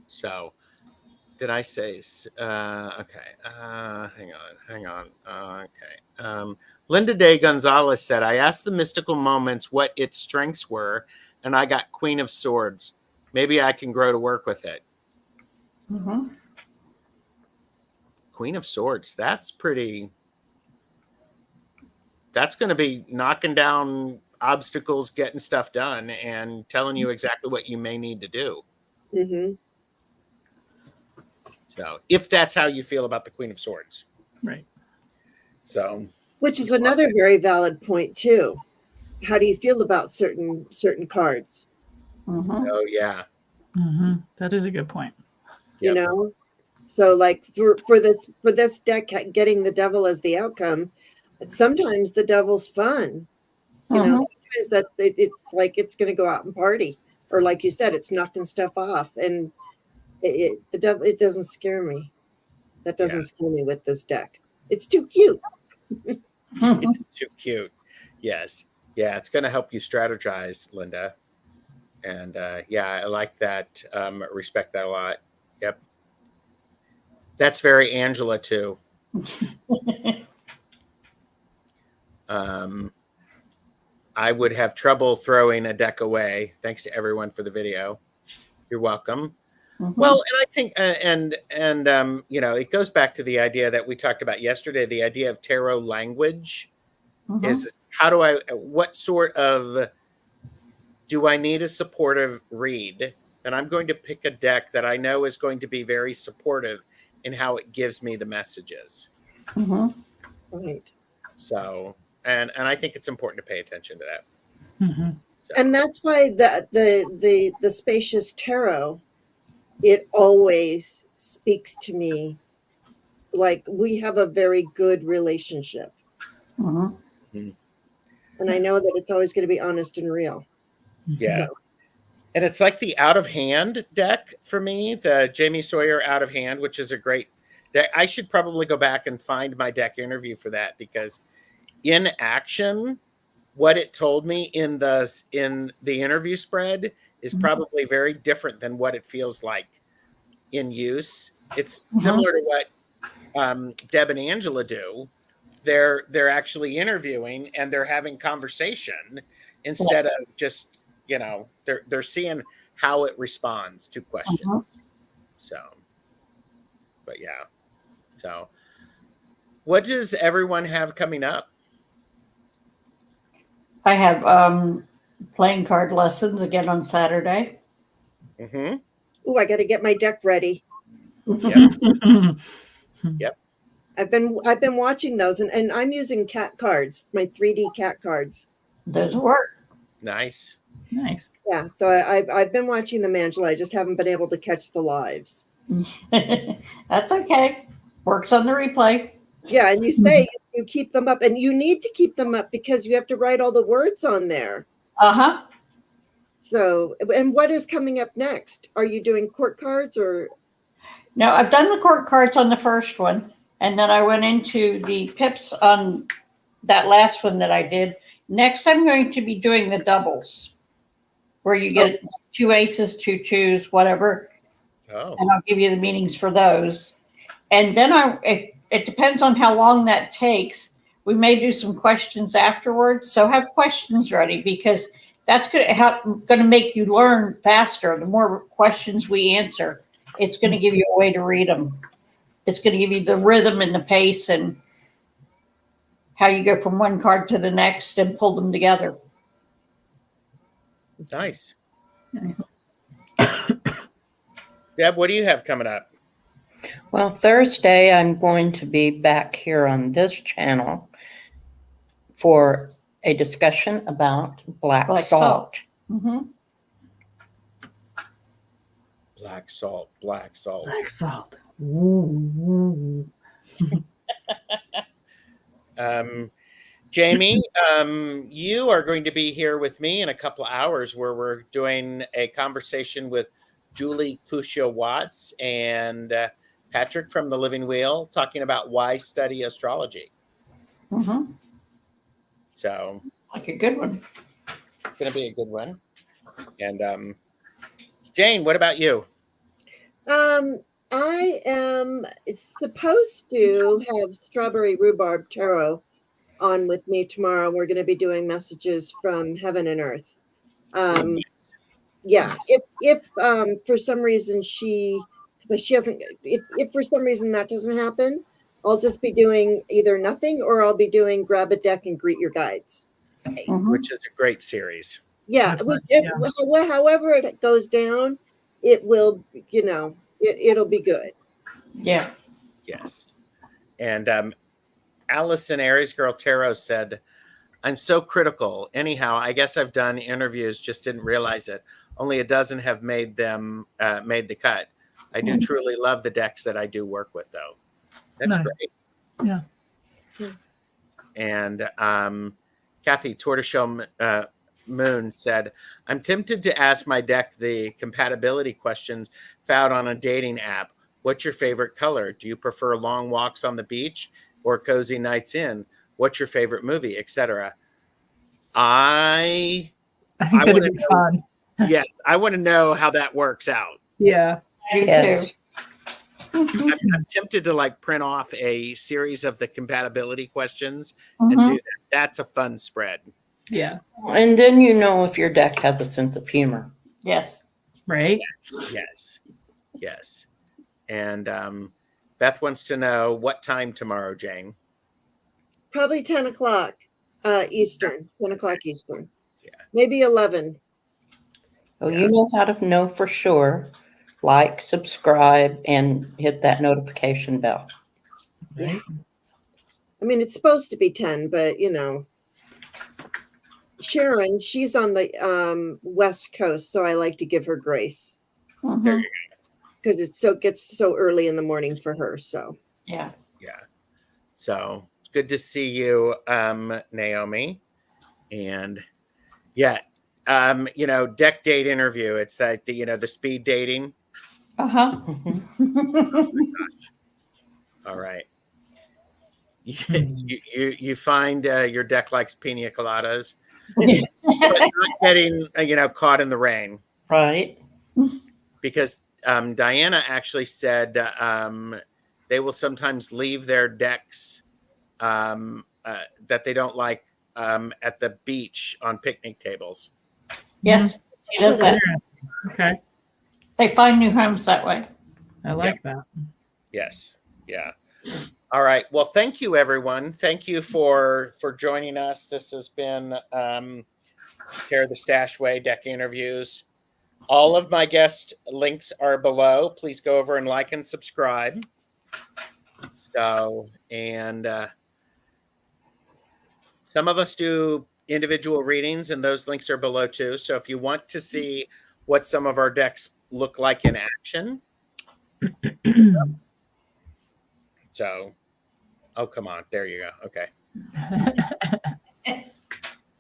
Speaker 1: So, did I say? Okay. Hang on. Okay. Linda Day Gonzalez said, I asked the mystical moments what its strengths were, and I got Queen of Swords. Maybe I can grow to work with it. Queen of Swords. That's pretty. That's going to be knocking down obstacles, getting stuff done, and telling you exactly what you may need to do. So, if that's how you feel about the Queen of Swords.
Speaker 3: Right.
Speaker 1: So,
Speaker 2: Which is another very valid point too. How do you feel about certain cards?
Speaker 1: oh yeah.
Speaker 3: That is a good point.
Speaker 2: You know, so like for this deck, getting the devil as the outcome, sometimes the devil's fun. Sometimes that it's like it's going to go out and party, or like you said, it's knocking stuff off, and the devil, it doesn't scare me. That doesn't scare me with this deck. It's too cute.
Speaker 1: It's too cute. Yes. Yeah, it's going to help you strategize, Linda. And yeah, I like that. Respect that a lot. Yep. That's very Angela too. I would have trouble throwing a deck away. Thanks to everyone for the video. You're welcome. Well, and I think, it goes back to the idea that we talked about yesterday, the idea of tarot language is what sort of, do I need a supportive read? And I'm going to pick a deck that I know is going to be very supportive in how it gives me the messages.
Speaker 2: Right.
Speaker 1: So, and I think it's important to pay attention to that. So.
Speaker 2: And that's why the spacious tarot, it always speaks to me like we have a very good relationship. And I know that it's always going to be honest and real.
Speaker 1: Yeah. So. And it's like the Out of Hand deck for me, the Jaime Sawyer Out of Hand, which is a great deck. I should probably go back and find my deck interview for that, because in action, what it told me in the interview spread is probably very different than what it feels like in use. It's similar to what Deb and Angela do. They're actually interviewing and they're having conversation instead of just, they're seeing how it responds to questions. So, but yeah. So, what does everyone have coming up?
Speaker 6: I have playing card lessons again on Saturday.
Speaker 2: Oh, I got to get my deck ready.
Speaker 1: Yep.
Speaker 2: I've been watching those, and I'm using cat cards, my 3D cat cards.
Speaker 6: Those work.
Speaker 1: Nice.
Speaker 2: Yeah, so I've been watching them, Angela. I just haven't been able to catch the lives.
Speaker 6: That's okay. Works on the replay.
Speaker 2: Yeah, and you say you keep them up, and you need to keep them up because you have to write all the words on there. So, and what is coming up next? Are you doing court cards or?
Speaker 6: No, I've done the court cards on the first one, and then I went into the pips on that last one that I did. Next, I'm going to be doing the doubles, where you get 2 aces, 2 twos, whatever,
Speaker 1: Oh,
Speaker 6: and I'll give you the meanings for those. And then it depends on how long that takes. We may do some questions afterwards, so have questions ready because that's going to make you learn faster. The more questions we answer, it's going to give you a way to read them. It's going to give you the rhythm and the pace and how you go from one card to the next and pull them together.
Speaker 1: nice.
Speaker 3: Nice.
Speaker 1: Deb, what do you have coming up?
Speaker 5: Well, Thursday, I'm going to be back here on this channel for a discussion about black salt.
Speaker 6: Mm-hmm.
Speaker 1: Black salt, black salt.
Speaker 3: Black salt. Ooh.
Speaker 1: Jaime, you are going to be here with me in a couple of hours where we're doing a conversation with Julie Cuscio Watts and Patrick from the Living Wheel talking about why study astrology.
Speaker 6: Mm-hmm.
Speaker 1: So,
Speaker 6: Like a good one.
Speaker 1: it's going to be a good one. And Jane, what about you?
Speaker 2: I am supposed to have Strawberry Rhubarb Tarot on with me tomorrow. We're going to be doing messages from heaven and earth. Yeah, if for some reason she hasn't, if for some reason that doesn't happen, I'll just be doing either nothing or I'll be doing grab a deck and greet your guides.
Speaker 6: Mm-hmm.
Speaker 1: Which is a great series.
Speaker 2: Yeah,
Speaker 3: That's nice,
Speaker 2: however it goes down, it will, it'll be good.
Speaker 6: Yeah.
Speaker 1: Yes. And Allison Aries Girl Tarot said, I'm so critical. Anyhow, I guess I've done interviews, just didn't realize it. Only a dozen have made the cut. I do truly love the decks that I do work with, though. That's
Speaker 3: Nice.
Speaker 1: great.
Speaker 3: Yeah.
Speaker 1: And Kathy Tortoiseshell Moon said, I'm tempted to ask my deck the compatibility questions found on a dating app. What's your favorite color? Do you prefer long walks on the beach or cozy nights in? What's your favorite movie, etc.?
Speaker 3: I think
Speaker 1: I
Speaker 3: that'd
Speaker 1: wanna
Speaker 3: be
Speaker 1: know-
Speaker 3: fun.
Speaker 1: Yes, I want to know how that works out.
Speaker 3: Yeah.
Speaker 6: Me
Speaker 5: Yes.
Speaker 6: too.
Speaker 1: I'm tempted to print off a series of the compatibility questions and
Speaker 6: Mhm.
Speaker 1: do that. That's a fun spread.
Speaker 3: Yeah.
Speaker 5: And then you know if your deck has a sense of humor.
Speaker 6: Yes.
Speaker 3: Right.
Speaker 1: Yes. And Beth wants to know what time tomorrow, Jane.
Speaker 2: Probably 10 o'clock Eastern, 10 o'clock Eastern.
Speaker 1: Yeah.
Speaker 2: Maybe 11.
Speaker 5: So you know how to know for sure. Like, subscribe, and hit that notification bell.
Speaker 3: Right.
Speaker 2: I mean, it's supposed to be 10, but Sharon, she's on the West Coast, so I like to give her grace
Speaker 6: Mhm.
Speaker 2: because it gets so early in the morning for her. So
Speaker 6: Yeah.
Speaker 1: So it's good to see you, Naomi. And deck date interview. It's like the speed dating.
Speaker 6: Uh-huh.
Speaker 1: All right. You find your deck likes pina coladas, but not getting caught in the rain,
Speaker 5: Right?
Speaker 1: because Diana actually said they will sometimes leave their decks that they don't like at the beach on picnic tables.
Speaker 6: Yes, she does that.
Speaker 3: Okay.
Speaker 6: They find new homes that way.
Speaker 3: I like that.
Speaker 1: Yes. Yeah. All right. Well, thank you, everyone. Thank you for joining us. This has been Tear the Stash Way deck interviews. All of my guest links are below. Please go over and like and subscribe. So, and some of us do individual readings, and those links are below too. So if you want to see what some of our decks look like in action. So, oh, come on. There you go. Okay.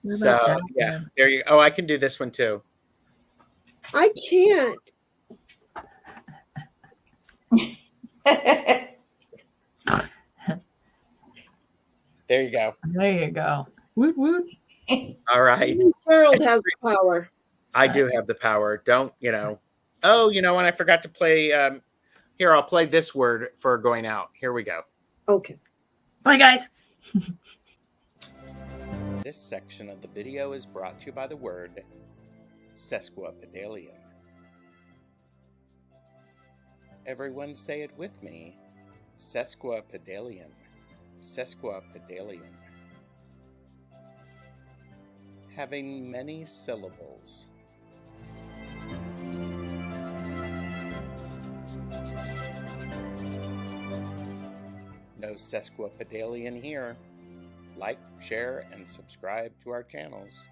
Speaker 1: So, yeah, there you go. Oh, I can do this one too.
Speaker 2: I can't.
Speaker 1: There you go.
Speaker 3: There you go. Woot woot.
Speaker 1: All right.
Speaker 2: Gerald has the power.
Speaker 1: I do have the power. Don't, Oh, and I forgot to play. Here, I'll play this word for going out. Here we go.
Speaker 2: Okay.
Speaker 3: Bye, guys.
Speaker 1: This section of the video is brought to you by the word sesquipedalian. Everyone say it with me. Sesquipedalian. Sesquipedalian. Having many syllables. No sesquipedalian here. Like, share, and subscribe to our channels.